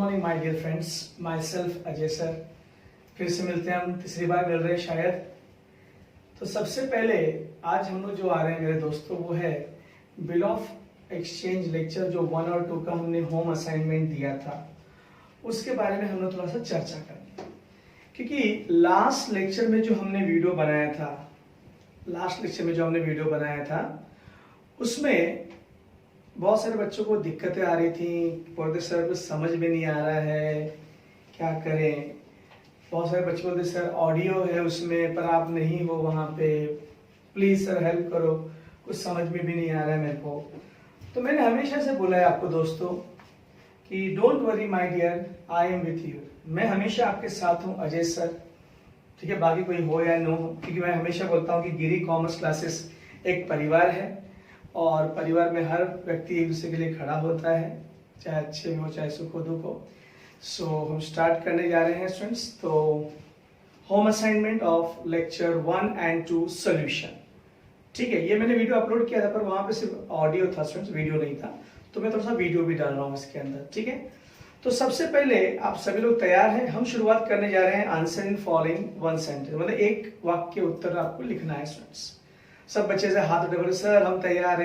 Morning my dear friends, myself Ajay sir. फिर से मिलते हैं, हम तीसरी बार मिल रहे हैं शायद। तो सबसे पहले आज हम लोग जो आ रहे हैं मेरे दोस्तों, वो है बिल ऑफ एक्सचेंज लेक्चर, जो 1 और 2 का हमने होम असाइनमेंट दिया था, उसके बारे में हम लोग थोड़ा सा चर्चा करेंगे। क्योंकि लास्ट लेक्चर में जो हमने वीडियो बनाया था उसमें बहुत सारे बच्चों को दिक्कतें आ रही थी, बोलते सर कुछ समझ में नहीं आ रहा है, क्या करें। बहुत सारे बच्चे बोलते सर ऑडियो है उसमें पर आप नहीं हो वहाँ पे, प्लीज सर हेल्प करो, कुछ समझ में भी नहीं आ रहा है मेरे को। तो मैंने हमेशा से बोला है आपको दोस्तों कि don't worry my dear, I am with you. मैं हमेशा आपके साथ हूँ अजय सर, ठीक है, बाकी कोई हो या नो हो। क्योंकि मैं हमेशा बोलता हूँ कि गिरी कॉमर्स क्लासेस एक परिवार है और परिवार में हर व्यक्ति एक दूसरे के लिए खड़ा होता है, चाहे अच्छे हो चाहे सुख हो दुख हो। सो हम स्टार्ट करने जा रहे हैं स्टूडेंट्स। तो home assignment of lecture 1 and 2 solution, ठीक है। ये मैंने वीडियो अपलोड किया था पर वहां पे सिर्फ ऑडियो था स्टूडेंट्स, वीडियो नहीं था, तो मैं थोड़ा सा वीडियो भी डाल रहा हूँ इसके अंदर, ठीक है। तो सबसे पहले आप सभी लोग तैयार हैं? हम शुरुआत करने जा रहे हैं answer in following one sentence, मतलब एक वाक्य उत्तर आपको लिखना है स्टूडेंट्स। सब बच्चे से हाथ उठे, सर हम तैयार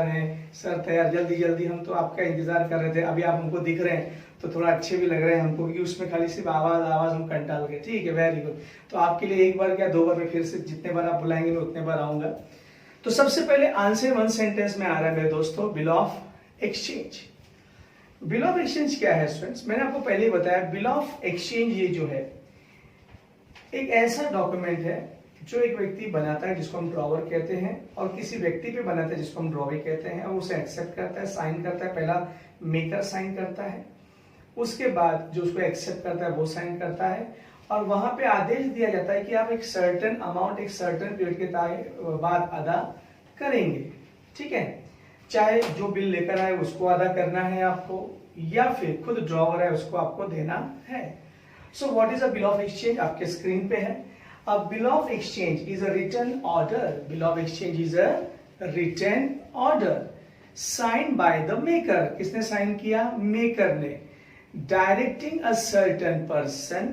हैं सर, तैयार, जल्दी जल्दी, हम तो आपका इंतजार कर रहे थे। अभी आप हमको दिख रहे हैं तो थोड़ा अच्छे भी लग रहे हैं हमको, क्योंकि उसमें खाली सिर्फ आवाज हम कंटाल गए, ठीक है, वेरी गुड। तो आपके लिए एक बार क्या 2 बार में, फिर से जितने बार आप बुलाएंगे मैं उतने बार आऊंगा। तो सबसे पहले आंसर वन सेंटेंस में आ रहा है मेरे दोस्तों, bill of exchange. Bill of exchange क्या है स्टूडेंट्स? मैंने आपको पहले ही बताया, बिल ऑफ एक्सचेंज ये जो है एक ऐसा डॉक्यूमेंट है जो एक व्यक्ति बनाता है जिसको हम ड्रॉवर कहते हैं, और किसी व्यक्ति पे बनाता है जिसको हम ड्रॉवी कहते हैं, और उसे एक्सेप्ट करता है, साइन करता है। पहला मेकर साइन करता है, उसके बाद जो उसको एक्सेप्ट करता है वो साइन करता है, और वहां पे आदेश दिया जाता है कि आप एक सर्टेन अमाउंट एक सर्टेन पीरियड के बाद अदा करेंगे, ठीक है। चाहे जो बिल लेकर आए उसको अदा करना है आपको, या फिर खुद ड्रॉवर है उसको आपको देना है। So what is a bill of exchange? आपके स्क्रीन पे है। A bill of exchange is a written order. Bill of exchange is a written order signed by the maker. किसने साइन किया? मेकर ने। Directing a certain person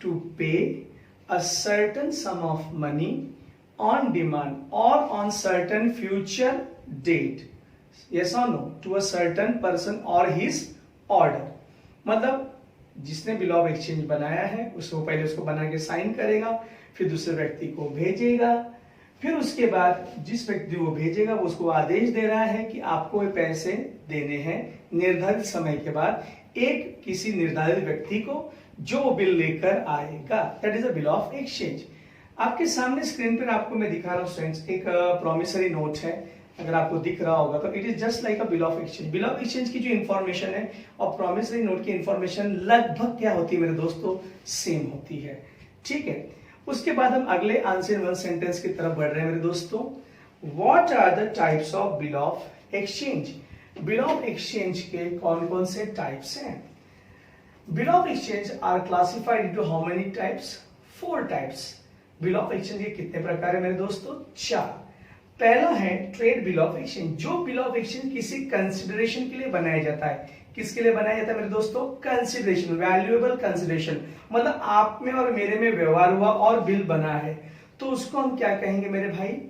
to pay a certain sum of money on demand or on certain future date. Yes or no? To a certain person or his order. मतलब जिसने bill of exchange बनाया है उसको पहले उसको बना के sign करेगा, फिर दूसरे व्यक्ति को भेजेगा, फिर उसके बाद जिस व्यक्ति को भेजेगा वो उसको आदेश दे रहा है कि आपको ये पैसे देने हैं निर्धारित समय के बाद एक किसी निर्धारित व्यक्ति को जो बिल लेकर आएगा। That is a bill of exchange. आपके सामने स्क्रीन पर आपको मैं दिखा रहा हूँ फ्रेंड्स, एक प्रॉमिसरी नोट है, अगर आपको दिख रहा होगा तो it is just like a bill of exchange. Bill of exchange की जो इन्फॉर्मेशन है और प्रॉमिसरी नोट की इन्फॉर्मेशन लगभग क्या होती है मेरे दोस्तों? सेम होती है, ठीक है। उसके बाद हम अगले आंसर वन सेंटेंस की तरफ बढ़ रहे हैं मेरे दोस्तों। What are the types of bill of exchange? Bill of exchange के कौन कौन से टाइप्स हैं? Bill of exchange are classified into how many types? 4 types. Bill of exchange के कितने प्रकार है मेरे दोस्तों? 4। पहला है ट्रेड बिल ऑफ एक्सचेंज। जो बिल ऑफ एक्सचेंज किसी कंसिडरेशन के लिए बनाया जाता है, किसके लिए बनाया जाता है मेरे दोस्तों? कंसिडरेशन, वैल्यूएबल कंसिडरेशन, मतलब आप में और मेरे में व्यवहार हुआ और बिल बना है, तो उसको हम क्या कहेंगे मेरे भाई?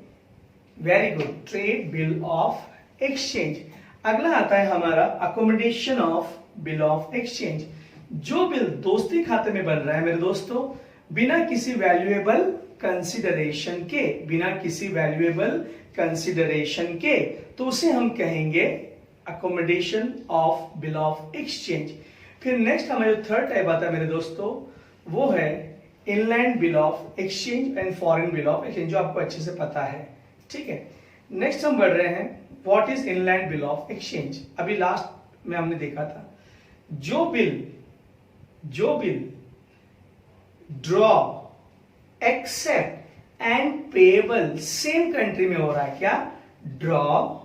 Very good, trade bill of exchange. अगला आता है हमारा accommodation of bill of exchange. जो बिल दोस्ती खाते में बन रहा है मेरे दोस्तों बिना किसी वैल्यूएबल कंसिडरेशन के, बिना किसी वैल्यूएबल कंसिडरेशन के, तो उसे हम कहेंगे accommodation of bill of exchange. फिर नेक्स्ट हमारा जो थर्ड टाइप आता है मेरे दोस्तों वो है inland bill of exchange and foreign bill of exchange, जो आपको अच्छे से पता है, ठीक है। नेक्स्ट हम बढ़ रहे हैं, what is inland bill of exchange? अभी लास्ट में हमने देखा था जो bill draw accept and payable same country में हो रहा है, क्या? Draw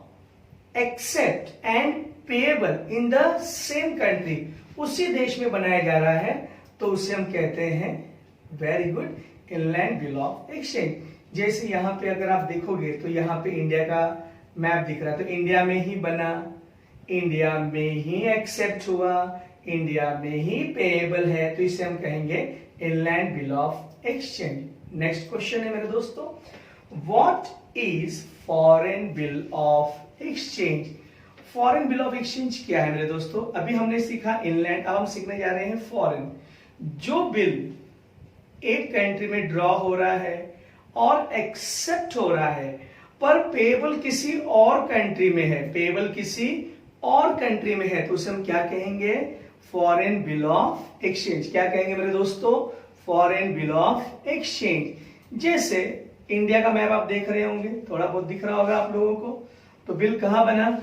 accept and payable in the same country, उसी देश में बनाया जा रहा है, तो उसे हम कहते हैं very good inland bill of exchange. जैसे यहां पे अगर आप देखोगे तो यहां पे इंडिया का मैप दिख रहा है, तो इंडिया में ही बना, इंडिया में ही एक्सेप्ट हुआ, इंडिया में ही पेएबल है, तो इसे हम कहेंगे inland bill of exchange. Next question है मेरे दोस्तों, what is foreign bill of exchange? Foreign bill of exchange क्या है मेरे दोस्तों? अभी हमने सीखा इनलैंड, अब हम सीखने जा रहे हैं फॉरेन। जो बिल एक कंट्री में ड्रॉ हो रहा है और एक्सेप्ट हो रहा है, पर पेएबल किसी और कंट्री में है, पेएबल किसी और कंट्री में है, तो उसे हम क्या कहेंगे? Foreign bill of exchange. क्या कहेंगे मेरे दोस्तों? Foreign bill of exchange. जैसे इंडिया का मैप आप देख रहे होंगे, थोड़ा बहुत दिख रहा होगा आप लोगों को, तो बिल कहां बना?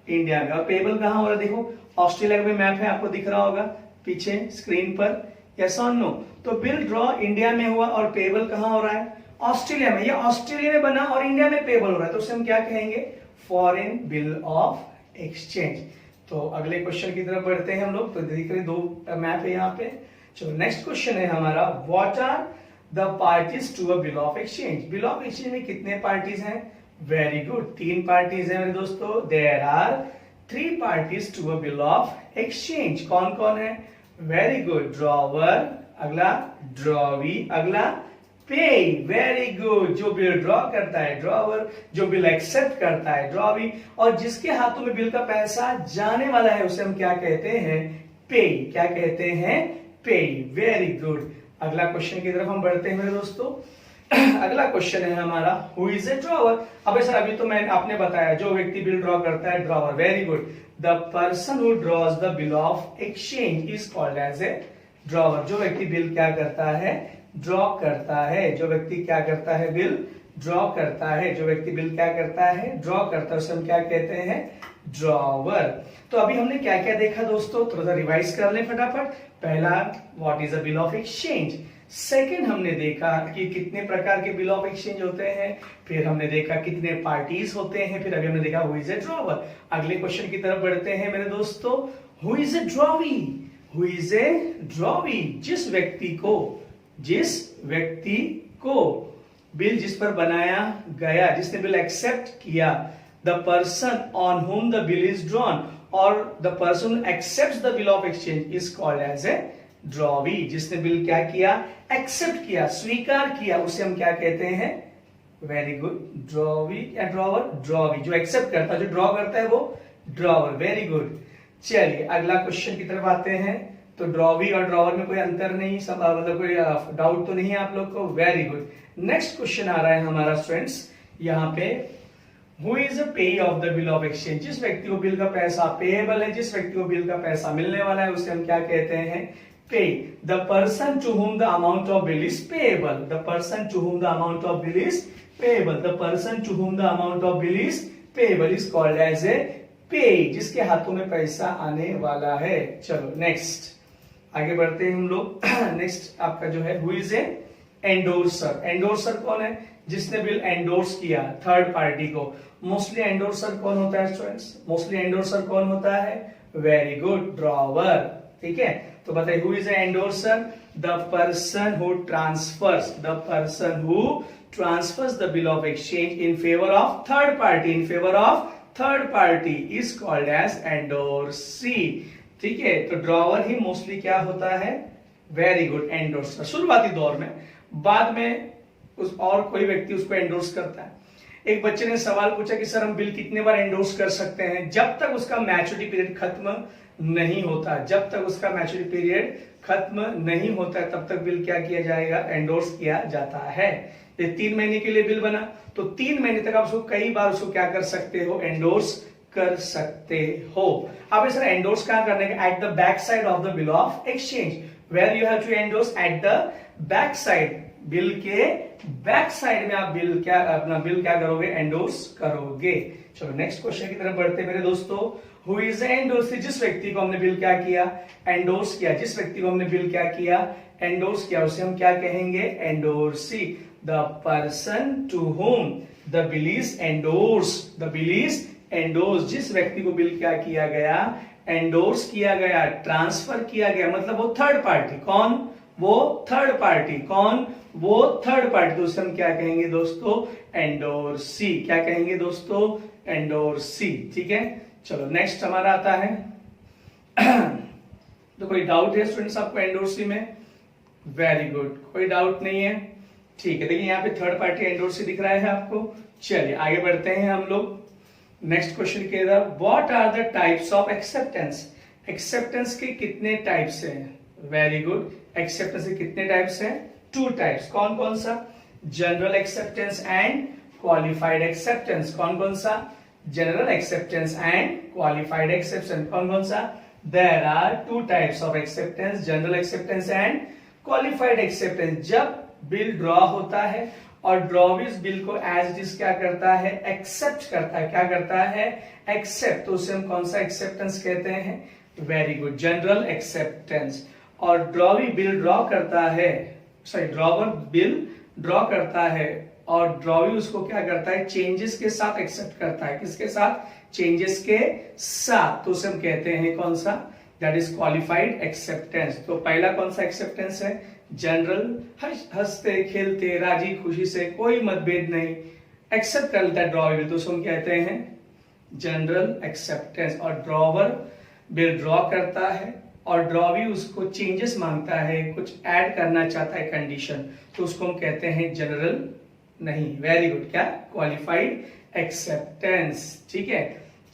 इंडिया में। और पेएबल कहां हो रहा है? देखो ऑस्ट्रेलिया का मैप है, आपको दिख रहा होगा पीछे स्क्रीन पर, यस और नो? तो बिल ड्रॉ इंडिया में हुआ और पेएबल कहां हो रहा है? ऑस्ट्रेलिया में। या ऑस्ट्रेलिया में बना और इंडिया में पेएबल हो रहा है, तो उसे हम क्या कहेंगे? Foreign bill of exchange. तो अगले क्वेश्चन की तरफ बढ़ते हैं हम लोग। तो देख रहे 2 मैप है यहाँ पे। चलो नेक्स्ट क्वेश्चन है हमारा, what are the parties to a bill of exchange? Bill of exchange में कितने पार्टीज हैं? वेरी गुड, 3 पार्टीज हैं मेरे दोस्तों। There are 3 parties to a bill of exchange. कौन कौन है? वेरी गुड, ड्रॉवर, अगला ड्रॉवी, अगला पे। वेरी गुड, जो बिल ड्रॉ करता है ड्रॉवर, जो बिल एक्सेप्ट करता है ड्रॉवी, और जिसके हाथों में बिल का पैसा जाने वाला है उसे हम क्या कहते हैं? पे। क्या कहते हैं? पे। Very good. अगला क्वेश्चन की तरफ हम बढ़ते हैं मेरे दोस्तों। अगला क्वेश्चन है हमारा, हु इज ए ड्रॉवर? अब सर अभी तो आपने बताया जो व्यक्ति बिल ड्रॉ करता है drawer. Very good, the person who draws the bill of exchange is called as a drawer. जो व्यक्ति बिल क्या करता है? ड्रॉ करता है। जो व्यक्ति क्या करता है? बिल ड्रॉ करता है। जो व्यक्ति बिल क्या करता है? ड्रॉ करता है, उसे हम क्या कहते हैं? ड्रॉवर। तो अभी हमने क्या क्या देखा दोस्तों? थोड़ा सा रिवाइज कर लें फटाफट। पहला, what is a bill of exchange. Second, हमने देखा कि कितने प्रकार के बिल ऑफ एक्सचेंज होते हैं। फिर हमने देखा कितने पार्टीज होते हैं। फिर अभी हमने देखा हु इज ए ड्रॉवर। अगले क्वेश्चन की तरफ बढ़ते हैं मेरे दोस्तों, who is a drawee? Who is a drawee? जिस व्यक्ति को बिल जिस पर बनाया गया, जिसने बिल एक्सेप्ट किया, the person on home the bill is drawn, और the person accepts the bill of exchange is called as a drawee. जिसने बिल क्या किया? एक्सेप्ट किया, स्वीकार किया, उसे हम क्या कहते हैं? वेरी गुड, ड्रॉवी या ड्रॉवर? ड्रॉवी। जो एक्सेप्ट करता है, जो ड्रॉ करता है वो ड्रॉवर। Very good. चलिए अगला क्वेश्चन की तरफ आते हैं। तो ड्रॉवी और ड्रॉवर में कोई अंतर नहीं, सब मतलब कोई डाउट तो नहीं है आप लोग को? Very good. नेक्स्ट क्वेश्चन आ रहा है हमारा स्टूडेंट्स यहाँ पे, हु इज अ पेई of the bill of exchange? जिस व्यक्ति को बिल का पैसा पेएबल है, जिस व्यक्ति को बिल का पैसा मिलने वाला है, उसे हम क्या कहते हैं? Payee. The person to whom the amount of bill is payable. The person to whom the amount of bill is payable. The person to whom the amount of bill is payable is called as a payee. जिसके हाथों में पैसा आने वाला है। चलो next आगे बढ़ते हैं हम लोग। नेक्स्ट आपका जो है, who is a endorser? Endorser कौन है? जिसने बिल एंडोर्स किया थर्ड पार्टी को। मोस्टली एंडोर्सर कौन होता है स्टूडेंट्स? मोस्टली एंडोर्सर कौन होता है? Very good, drawer. ठीक है, तो बताइए who is a endorser? The person who transfers, the person who transfers the bill of exchange in favour of third party, in favour of third party is called as endorsee. ठीक है, तो drawer ही mostly क्या होता है? Very good, endorser शुरुआती दौर में। बाद में उस और कोई व्यक्ति उसको एंडोर्स करता है। एक बच्चे ने सवाल पूछा कि सर हम बिल कितने बार एंडोर्स कर सकते हैं? जब तक उसका मैच्योरिटी पीरियड खत्म नहीं होता, जब तक उसका मैच्योरिटी पीरियड खत्म नहीं होता तब तक बिल क्या किया जाएगा? एंडोर्स किया जाता है। ये 3 महीने के लिए बिल बना तो 3 महीने तक आप उसको कई बार उसको क्या कर सकते हो? एंडोर्स कर सकते हो। अब इस एंडोर्स कहां करने का? At the back side of the bill of exchange. Where you have to endorse? At the back side. Bill के बैक साइड में आप बिल क्या अपना बिल क्या करोगे? एंडोर्स करोगे। चलो नेक्स्ट क्वेश्चन की तरफ बढ़ते मेरे दोस्तों। Who is endorse? जिस व्यक्ति को हमने बिल क्या किया? एंडोर्स किया। जिस व्यक्ति को हमने बिल क्या किया? एंडोर्स किया, उसे हम क्या कहेंगे? Endorsee. The person to whom the bill is endorse, the bill is endorse. जिस व्यक्ति को बिल क्या किया गया? एंडोर्स किया गया, ट्रांसफर किया गया, मतलब वो थर्ड पार्टी। कौन? वो थर्ड पार्टी। कौन? वो थर्ड पार्टी। तो उसे हम क्या कहेंगे दोस्तों? एंडोर्सी। क्या कहेंगे दोस्तों? एंडोर्सी। ठीक है, चलो नेक्स्ट हमारा आता है तो कोई डाउट है स्टूडेंट्स आपको एंडोर्सी में? वेरी गुड, कोई डाउट नहीं है। ठीक है, देखिए यहाँ पे थर्ड पार्टी एंडोर्सी दिख रहा है आपको। चलिए आगे बढ़ते हैं हम लोग नेक्स्ट क्वेश्चन के इधर। What are the types of acceptance? Acceptance के कितने टाइप्स हैं? वेरी गुड, एक्सेप्टेंस के कितने टाइप्स हैं? 2 टाइप्स। कौन कौन सा? General acceptance and qualified acceptance. कौन कौन सा? General acceptance and qualified acceptance. कौन कौन सा? There are 2 types of acceptance, general acceptance and qualified acceptance. जब बिल ड्रॉ होता है और ड्रॉविस बिल को एज इट इज क्या करता है? एक्सेप्ट करता है। क्या करता है? एक्सेप्ट। तो उसे हम कौन सा एक्सेप्टेंस कहते हैं? Very good, general acceptance. और ड्रॉवी बिल ड्रॉ करता है, सॉरी ड्रॉवर बिल ड्रॉ करता है और ड्रॉवी उसको क्या करता है? चेंजेस के साथ एक्सेप्ट करता है। किसके साथ? चेंजेस के साथ। तो उसे हम कहते हैं कौन सा? That is qualified acceptance. तो पहला कौन सा एक्सेप्टेंस है? जनरल, हंसते खेलते राजी खुशी से कोई मतभेद नहीं एक्सेप्ट कर लेता है ड्रॉवर, तो उसको हम कहते हैं जनरल एक्सेप्टेंस। और ड्रॉवर बिल ड्रॉ करता है और ड्रॉवी उसको चेंजेस मांगता है, कुछ ऐड करना चाहता है कंडीशन, तो उसको हम कहते हैं जनरल नहीं, वेरी गुड, क्या? Qualified acceptance. ठीक है,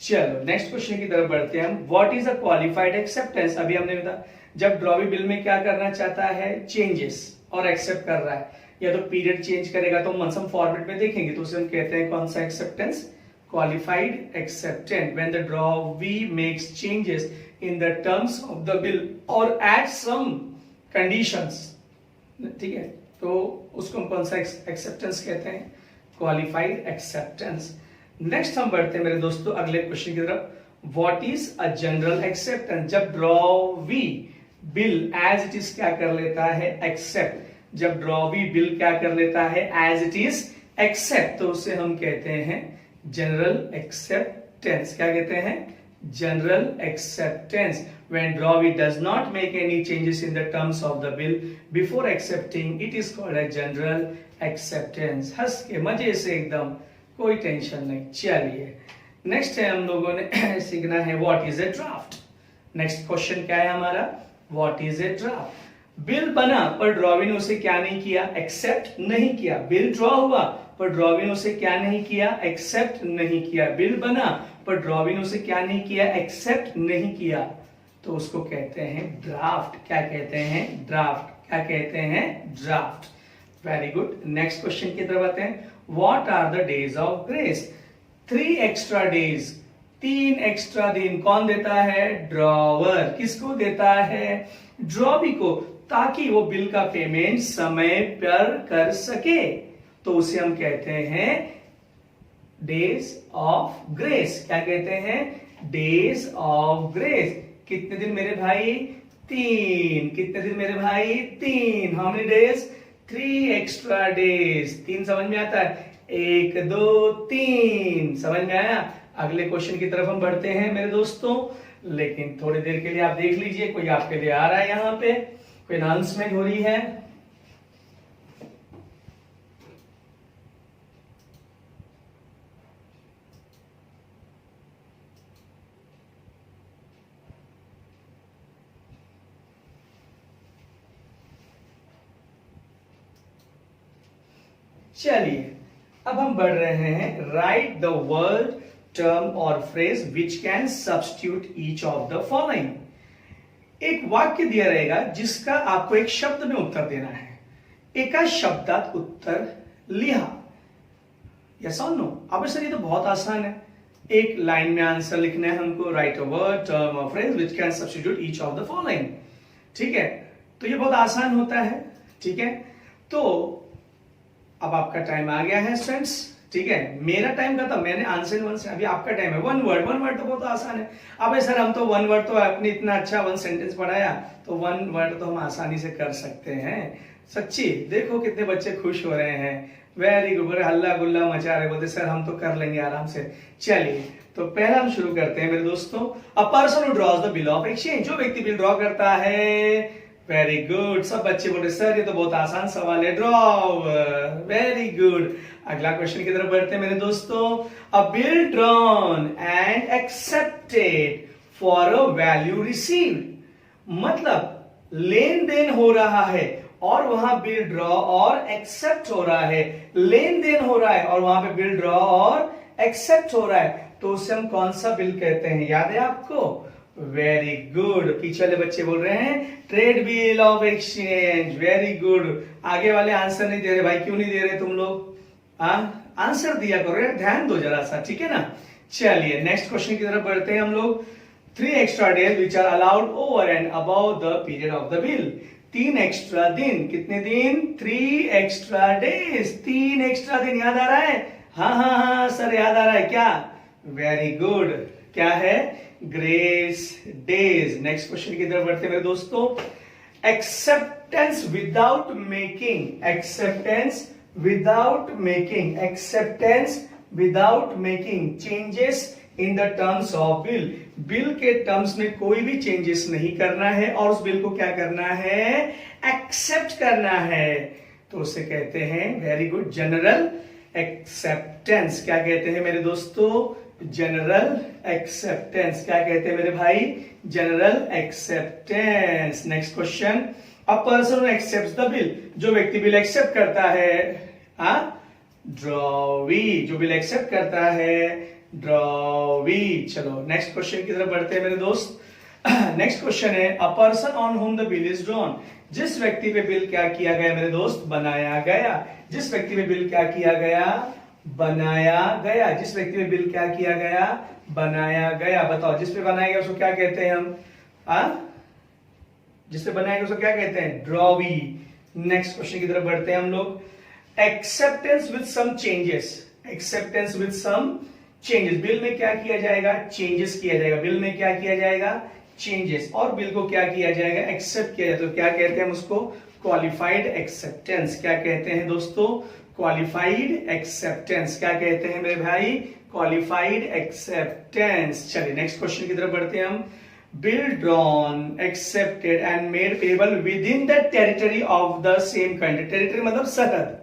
चलो नेक्स्ट क्वेश्चन की तरफ बढ़ते हैं हम। What is a qualified acceptance? अभी हमने बताया जब ड्रॉवी बिल में क्या करना चाहता है? चेंजेस, और एक्सेप्ट कर रहा है, या तो पीरियड चेंज करेगा तो हम सम फॉर्मेट में देखेंगे, तो उसे हम कहते हैं कौन सा acceptance? Qualified acceptance. When the drawee makes changes in the terms of the bill और एड सम कंडीशंस। ठीक है, तो उसको हम कौन सा एक्सेप्टेंस कहते हैं? Qualified acceptance. नेक्स्ट हम बढ़ते हैं मेरे दोस्तों अगले क्वेश्चन की तरफ। What is a general acceptance? जब drawee bill as it is क्या कर लेता है? एक्सेप्ट। जब ड्रॉवी बिल क्या कर लेता है? एज इट इज एक्सेप्ट, तो उसे हम कहते हैं जनरल एक्सेप्टेंस। क्या कहते हैं? General acceptance. When drawee does not make any changes in the terms of the bill before accepting, it is called a general acceptance. हंस के मजे से एकदम, कोई टेंशन नहीं। चलिए नेक्स्ट है हम लोगों ने सीखना है what is a draft. Next question क्या है हमारा? What is a draft? Bill बना पर ड्रॉवी ने उसे क्या नहीं किया? एक्सेप्ट नहीं किया। बिल ड्रॉ हुआ पर ड्रॉवी ने उसे क्या नहीं किया? एक्सेप्ट नहीं किया। बिल बना पर ड्रॉवी ने उसे क्या नहीं किया? एक्सेप्ट नहीं किया, तो उसको कहते हैं ड्राफ्ट। क्या कहते हैं? ड्राफ्ट। क्या कहते हैं? Draft. Very good, next question की तरफ आते हैं। What are the days of grace? 3 extra days, 3 extra दिन कौन देता है? ड्रॉवर। किसको देता है? ड्रॉवी को, ताकि वो बिल का पेमेंट समय पर कर सके, तो उसे हम कहते हैं डेज ऑफ ग्रेस। क्या कहते हैं? Days of grace. कितने दिन मेरे भाई? 3। कितने दिन मेरे भाई? 3। How many days? 3 extra days. 3 समझ में आता है? 1 2 3, समझ में आया? अगले क्वेश्चन की तरफ हम बढ़ते हैं मेरे दोस्तों, लेकिन थोड़ी देर के लिए आप देख लीजिए, कोई आपके लिए आ रहा है यहाँ पे, कोई अनाउंसमेंट हो रही है। चलिए अब हम बढ़ रहे हैं। राइट द वर्ड, टर्म और phrase which can substitute each of the following. एक वाक्य दिया रहेगा जिसका आपको एक शब्द में उत्तर देना है। एका शब्दात उत्तर लिहा, यस और नो। अब सर ये तो बहुत आसान है, एक लाइन में आंसर लिखना है हमको। राइट अ वर्ड, टर्म और phrase which can substitute each of the following. ठीक है, तो ये बहुत आसान होता है। ठीक है, तो अब आपका टाइम आ गया है स्टूडेंट्स। ठीक है, मेरा टाइम खत्म, मैंने आंसर 1 से, अभी आपका टाइम है। 1 वर्ड, 1 वर्ड तो बहुत आसान है। अब सर हम तो 1 वर्ड तो अपने इतना अच्छा 1 सेंटेंस पढ़ाया, तो 1 वर्ड तो हम आसानी से कर सकते हैं। सच्ची देखो कितने बच्चे खुश हो रहे हैं, वेरी गुड, हल्ला गुल्ला मचा रहे, बोलते सर हम तो कर लेंगे आराम से। चलिए तो पहला हम शुरू करते हैं मेरे दोस्तों। A person who draws the bill of exchange, जो व्यक्ति बिल ड्रॉ करता है वेरी गुड, सब बच्चे बोल रहे सर ये तो बहुत आसान सवाल है, ड्रॉवर, वेरी गुड। अगला क्वेश्चन की तरफ बढ़ते हैं मेरे दोस्तों। अ bill drawn and accepted for a value received, मतलब लेन देन हो रहा है और वहां बिल ड्रॉ और एक्सेप्ट हो रहा है, लेन देन हो रहा है और वहां पे बिल ड्रॉ और एक्सेप्ट हो रहा है, तो उसे हम कौन सा बिल कहते हैं, याद है आपको? वेरी गुड, पीछे वाले बच्चे बोल रहे हैं trade bill of exchange, very good. आगे वाले आंसर नहीं दे रहे भाई, क्यों नहीं दे रहे तुम लोग? आंसर दिया करो यार, ध्यान दो जरा सा, ठीक है ना। चलिए नेक्स्ट क्वेश्चन की तरफ बढ़ते हैं हम लोग। 3 extra days which are allowed over and above the period of the bill, 3 extra दिन, कितने दिन? 3 एक्स्ट्रा डेज, 3 एक्स्ट्रा दिन, याद आ रहा है? हाँ सर याद आ रहा है क्या? वेरी गुड, क्या है? Grace days. नेक्स्ट क्वेश्चन की तरफ बढ़ते हैं मेरे दोस्तों। Acceptance without making, acceptance without making, acceptance without making changes in the terms of bill, bill के टर्म्स में कोई भी चेंजेस नहीं करना है और उस बिल को क्या करना है? एक्सेप्ट करना है, तो उसे कहते हैं, वेरी गुड, जनरल एक्सेप्टेंस। क्या कहते हैं मेरे दोस्तों? General acceptance. क्या कहते हैं मेरे भाई? General acceptance. Next question. A person accepts the bill, जो व्यक्ति बिल एक्सेप्ट करता है, ड्रॉवी, जो बिल एक्सेप्ट करता है, ड्रॉवी। चलो नेक्स्ट क्वेश्चन की तरफ बढ़ते हैं मेरे दोस्त। नेक्स्ट क्वेश्चन है, a person on home the bill is drawn, जिस व्यक्ति पे बिल क्या किया गया मेरे दोस्त? बनाया गया। जिस व्यक्ति पे बिल क्या किया गया? बनाया गया। जिस व्यक्ति पे बिल क्या किया गया? बनाया गया। बताओ, जिस पे बनाया गया उसको क्या कहते हैं हम? जिस पे बनाया गया उसको क्या कहते हैं? ड्रॉवी। नेक्स्ट क्वेश्चन की तरफ बढ़ते हैं हम लोग। Acceptance with some changes, acceptance with some changes, bill में क्या किया जाएगा? चेंजेस किया जाएगा। बिल में क्या किया जाएगा? चेंजेस। और बिल को क्या किया जाएगा? एक्सेप्ट किया जाएगा। तो क्या कहते हैं हम उसको? Qualified acceptance. क्या कहते हैं दोस्तों? Qualified acceptance. क्या कहते हैं मेरे भाई? Qualified acceptance. चलिए नेक्स्ट क्वेश्चन की तरफ बढ़ते हैं हम। Bill drawn accepted and made payable with in the territory of the same country, territory मतलब सरहद,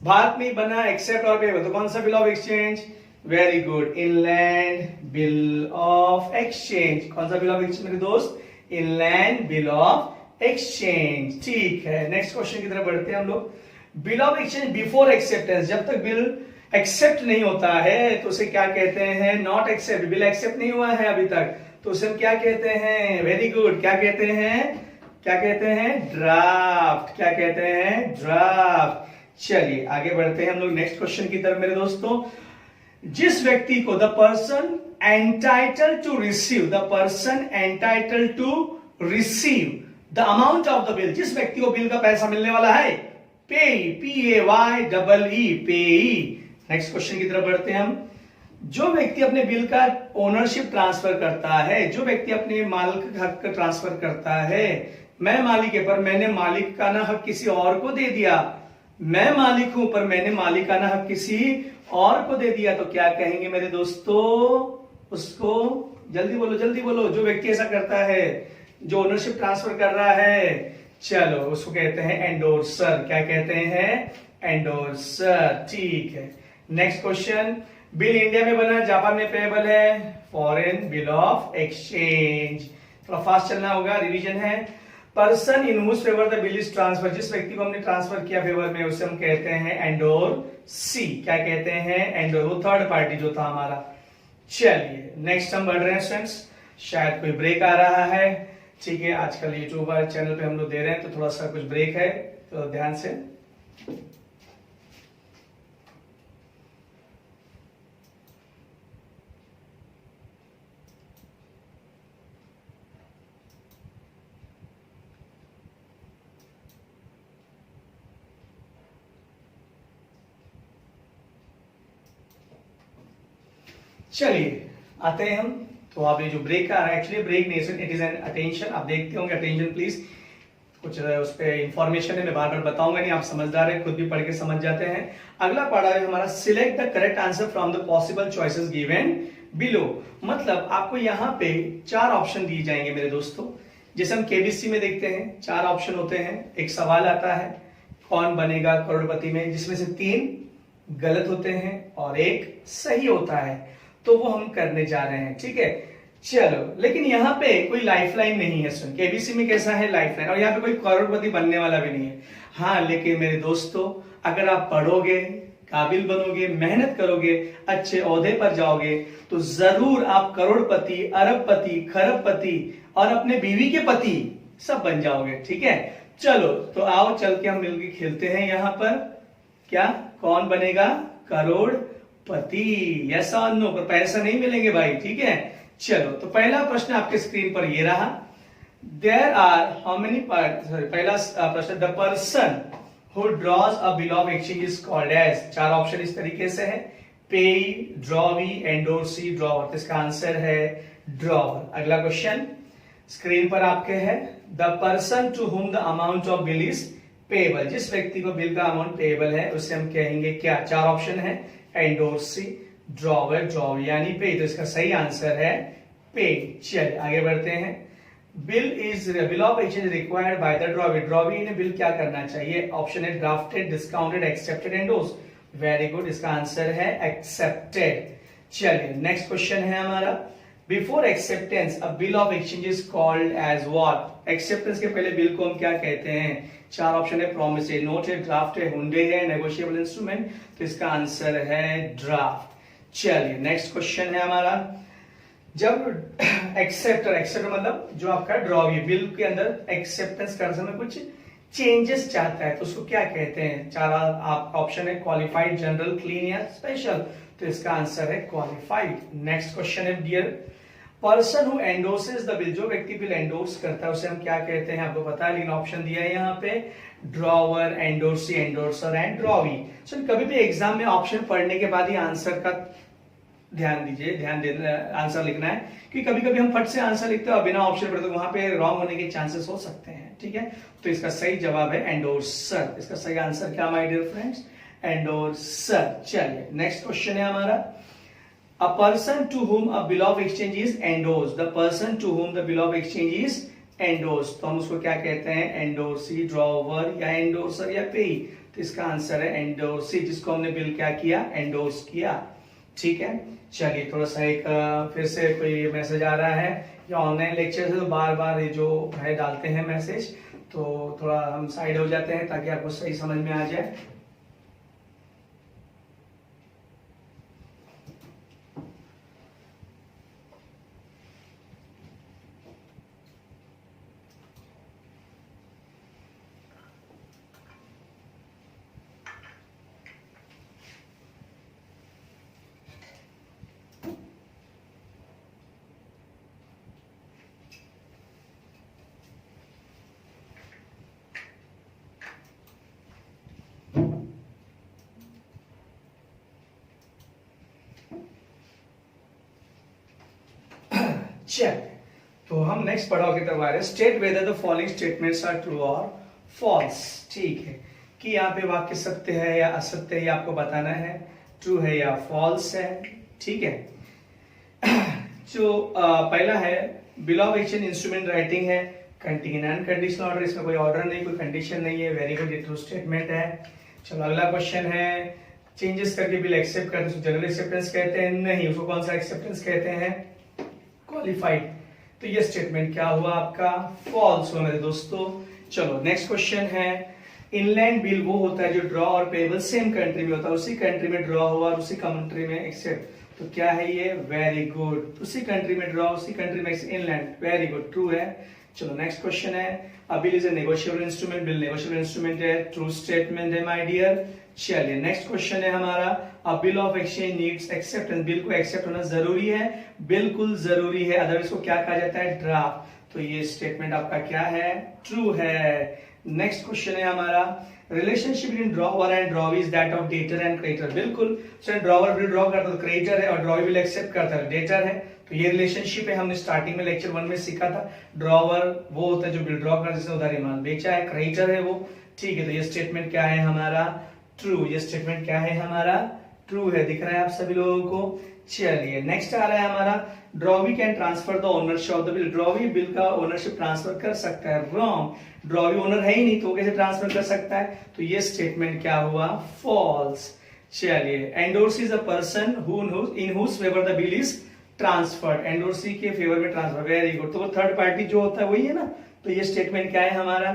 भारत में बना, एक्सेप्ट और पेबल, तो कौन सा bill of exchange? Very good, inland bill of exchange. कौन सा बिल ऑफ एक्सचेंज मेरे दोस्त? Inland bill of exchange. ठीक है, नेक्स्ट क्वेश्चन की तरफ बढ़ते हैं हम लोग। Bill of exchange before acceptance, जब तक बिल एक्सेप्ट नहीं होता है तो उसे क्या कहते हैं? नॉट एक्सेप्ट, बिल एक्सेप्ट नहीं हुआ है अभी तक, तो उसे हम क्या कहते हैं? वेरी गुड, क्या कहते हैं? क्या कहते हैं? ड्राफ्ट। क्या कहते हैं? ड्राफ्ट। चलिए आगे बढ़ते हैं हम लोग नेक्स्ट क्वेश्चन की तरफ मेरे दोस्तों। जिस व्यक्ति को the person entitle to receive, the person entitle to receive the amount of the bill, जिस व्यक्ति को बिल का पैसा मिलने वाला है, पेई, PAYEE, पेई। नेक्स्ट क्वेश्चन की तरफ बढ़ते हैं हम। जो व्यक्ति अपने बिल का ओनरशिप ट्रांसफर करता है, जो व्यक्ति अपने मालिक हक का ट्रांसफर करता है, मैं मालिक है पर मैंने मालिकाना हक किसी और को दे दिया, मैं मालिक हूं पर मैंने मालिकाना हक किसी और को दे दिया, तो क्या कहेंगे मेरे दोस्तों? उसको जल्दी बोलो, जो व्यक्ति ऐसा करता है, जो ओनरशिप ट्रांसफर कर रहा है, चलो उसको कहते हैं एंडोर्सर। क्या कहते हैं? एंडोर्सर। ठीक है, नेक्स्ट क्वेश्चन। बिल इंडिया में बना, जापान में पेएबल है, फॉरेन बिल ऑफ एक्सचेंज। थोड़ा फास्ट चलना होगा, रिवीजन है। Person in whose favour the bill is transfer, जिस व्यक्ति को हमने ट्रांसफर किया फेवर में, उसे हम कहते हैं एंडोर्सी। क्या कहते हैं? एंडोर, वो थर्ड पार्टी जो था हमारा। चलिए नेक्स्ट हम बढ़ रहे हैं स्टूडेंट्स, शायद कोई ब्रेक आ रहा है, ठीक है, आजकल यूट्यूब चैनल पे हम लोग दे रहे हैं तो थोड़ा सा कुछ ब्रेक है, तो ध्यान से। चलिए आते हैं हम, तो आप ये जो ब्रेक का एक्चुअली ब्रेक नहीं, इट इज एन अटेंशन, आप देखते होंगे, अटेंशन प्लीज। कुछ उस पर इंफॉर्मेशन है, मैं बार बार बताऊंगा नहीं, आप समझदार हैं, खुद भी पढ़ के समझ जाते हैं। अगला पढ़ा है हमारा, select the correct answer from the possible choices given below. मतलब आपको यहाँ पे 4 ऑप्शन दिए जाएंगे मेरे दोस्तों, जैसे हम केबीसी में देखते हैं 4 ऑप्शन होते हैं, एक सवाल आता है कौन बनेगा करोड़पति में, जिसमें से 3 गलत होते हैं और एक सही होता है, तो वो हम करने जा रहे हैं। ठीक है, चलो, लेकिन यहाँ पे कोई लाइफलाइन नहीं है। सुन, केबीसी में कैसा है लाइफलाइन, और यहाँ पे कोई करोड़पति बनने वाला भी नहीं है। हाँ, लेकिन मेरे दोस्तों, अगर आप पढ़ोगे, काबिल बनोगे, मेहनत करोगे, अच्छे ओहदे पर जाओगे, तो जरूर आप करोड़पति, अरबपति, खरबपति और अपने बीवी के पति सब बन जाओगे। ठीक है, चलो तो आओ चल के हम मिलकर खेलते हैं। यहाँ पर क्या कौन बनेगा करोड़पति, यस और नो, पर पैसा नहीं मिलेंगे भाई। ठीक है, चलो तो पहला प्रश्न आपके स्क्रीन पर ये रहा। देयर आर हाउ मेनी पहला प्रश्न, the person who draws a bill of exchange is called as. 4 option इस तरीके से है, पेई, ड्रॉवी, एंडोर्सी, ड्रॉवर। तो इसका आंसर है ड्रॉवर। अगला क्वेश्चन स्क्रीन पर आपके है, the person to whom the amount of bill is payable. जिस व्यक्ति को बिल का अमाउंट पेएबल है उसे हम कहेंगे क्या। 4 ऑप्शन है, एंडोर्सी, ड्रॉवर, ड्रॉव यानी पे। तो इसका सही आंसर है पे। चलिए आगे बढ़ते हैं। Bill of exchange required by the drawee. Drawee ने बिल क्या करना चाहिए। ऑप्शन है drafted, discounted, accepted, endorse. Very good, इसका आंसर है एक्सेप्टेड। चलिए नेक्स्ट क्वेश्चन है हमारा, before acceptance a bill of exchange is called as what. Acceptance के पहले बिल को हम क्या कहते हैं। 4 ऑप्शन है, प्रॉमिस है, नोट है, ड्राफ्ट है, हुंडे है, नेगोशिएबल इंस्ट्रूमेंट। तो इसका आंसर है ड्राफ्ट। चलिए नेक्स्ट क्वेश्चन है हमारा, जब एक्सेप्टर मतलब जो आपका ड्रॉवी बिल के अंदर एक्सेप्टेंस करने समय कुछ चेंजेस चाहता है तो उसको क्या कहते हैं। 4 ऑप्शन है, क्वालिफाइड, जनरल, क्लीन या स्पेशल। तो इसका आंसर है क्वालिफाइड। नेक्स्ट क्वेश्चन है, dear person who endorses the bill. जो व्यक्ति बिल एंडोर्स करता है उसे हम क्या कहते हैं, आपको पता है, लेकिन ऑप्शन दिया है यहाँ पे, drawer, endorsee, endorser and drawee. So कभी भी एग्जाम में ऑप्शन पढ़ने के बाद ही आंसर का ध्यान दीजिए, ध्यान देना, आंसर लिखना है, क्योंकि कभी कभी हम फट से आंसर लिखते हैं और बिना ऑप्शन पढ़ते वहां पे रॉन्ग होने के चांसेस हो सकते हैं। ठीक है, तो इसका सही जवाब है एंडोर्सर। इसका सही आंसर क्या माय डियर फ्रेंड्स, एंडोर्सर। चलिए नेक्स्ट क्वेश्चन है हमारा, a person to whom a bill of exchange is endorse. The person to whom the bill of exchange is endorse. तो हम उसको क्या कहते हैं, एंडोर्सी, ड्रॉवर या एंडोर्सर या पेई। तो इसका आंसर है एंडोर्सी, जिसको हमने बिल क्या किया, एंडोर्स किया। ठीक है, चलिए थोड़ा सा एक फिर से कोई मैसेज आ रहा है, या ऑनलाइन लेक्चर है तो बार बार ये जो है डालते हैं मैसेज, तो थोड़ा हम साइड हो जाते हैं ताकि आपको सही समझ में आ जाए। चेक, तो हम नेक्स्ट पढ़ाओ की तरफ आ रहे हैं। State whether the following statements are true और फॉल्स। ठीक है, कि यहाँ पे वाक्य सत्य है या असत्य है आपको बताना है, ट्रू है या फॉल्स है। ठीक है, जो पहला है, bill of exchange instrument writing है, कंटिन्यू अनकंडीशनल ऑर्डर, इसमें कोई ऑर्डर नहीं, कोई कंडीशन नहीं है। वेरी गुड, ये ट्रू स्टेटमेंट है। चलो अगला क्वेश्चन है, चेंजेस करके बिल एक्सेप्ट करते हैं जनरल एक्सेप्टेंस कहते हैं, नहीं, उसको कौन सा एक्सेप्टेंस कहते हैं, क्वालिफाइड। तो ये स्टेटमेंट क्या हुआ आपका, फॉल्स हुआ मेरे दोस्तों। चलो नेक्स्ट क्वेश्चन है, इनलैंड बिल वो होता है जो ड्रॉ और पेबल सेम कंट्री में होता है, उसी कंट्री में ड्रॉ हुआ और उसी कंट्री में एक्सेप्ट। तो क्या है ये, वेरी गुड, उसी कंट्री में ड्रॉ, उसी कंट्री में इनलैंड, वेरी गुड, ट्रू है। चलो नेक्स्ट क्वेश्चन है, a bill is a negotiable instrument. Bill negotiable instrument है, ट्रू स्टेटमेंट है माय डियर। चलिए नेक्स्ट क्वेश्चन है हमारा, अ bill of exchange needs acceptance. Bill को एक्सेप्ट होना जरूरी है, बिल्कुल जरूरी है, अदरवाइज को क्या कहा जाता है, ड्राफ्ट। तो ये स्टेटमेंट आपका क्या है, ट्रू है। नेक्स्ट क्वेश्चन है हमारा, relationship between drawer and drawee is that of debtor and creditor. बिल्कुल, ड्रॉवर बिल ड्रॉ करता है तो क्रेडिटर है, और ड्रॉवी बिल एक्सेप्ट करता है डेटर है। तो ये रिलेशनशिप है, हमने स्टार्टिंग में लेक्चर 1 में सीखा था। ड्रॉवर वो होता है जो बिल ड्रॉ कर जिसने उधारी माल बेचा है, क्रेडिटर है वो। ठीक है, तो ये स्टेटमेंट क्या है हमारा, ट्रू। ये स्टेटमेंट क्या है हमारा, ट्रू है। दिख रहा है आप सभी लोगों को। चलिए नेक्स्ट आ रहा है हमारा, drawee can transfer the ownership of the bill, drawee bill का ओनरशिप ट्रांसफर कर सकता है। रॉन्ग, ड्रॉवी ओनर है ही नहीं तो वो कैसे ट्रांसफर कर सकता है, तो ये स्टेटमेंट क्या हुआ, फॉल्स। चलिए, endorsee is a person in whose favour the bill is transferred, endorsee के फेवर में ट्रांसफर, वेरी गुड। तो वो थर्ड पार्टी जो होता है वही है ना, तो ये स्टेटमेंट क्या है हमारा,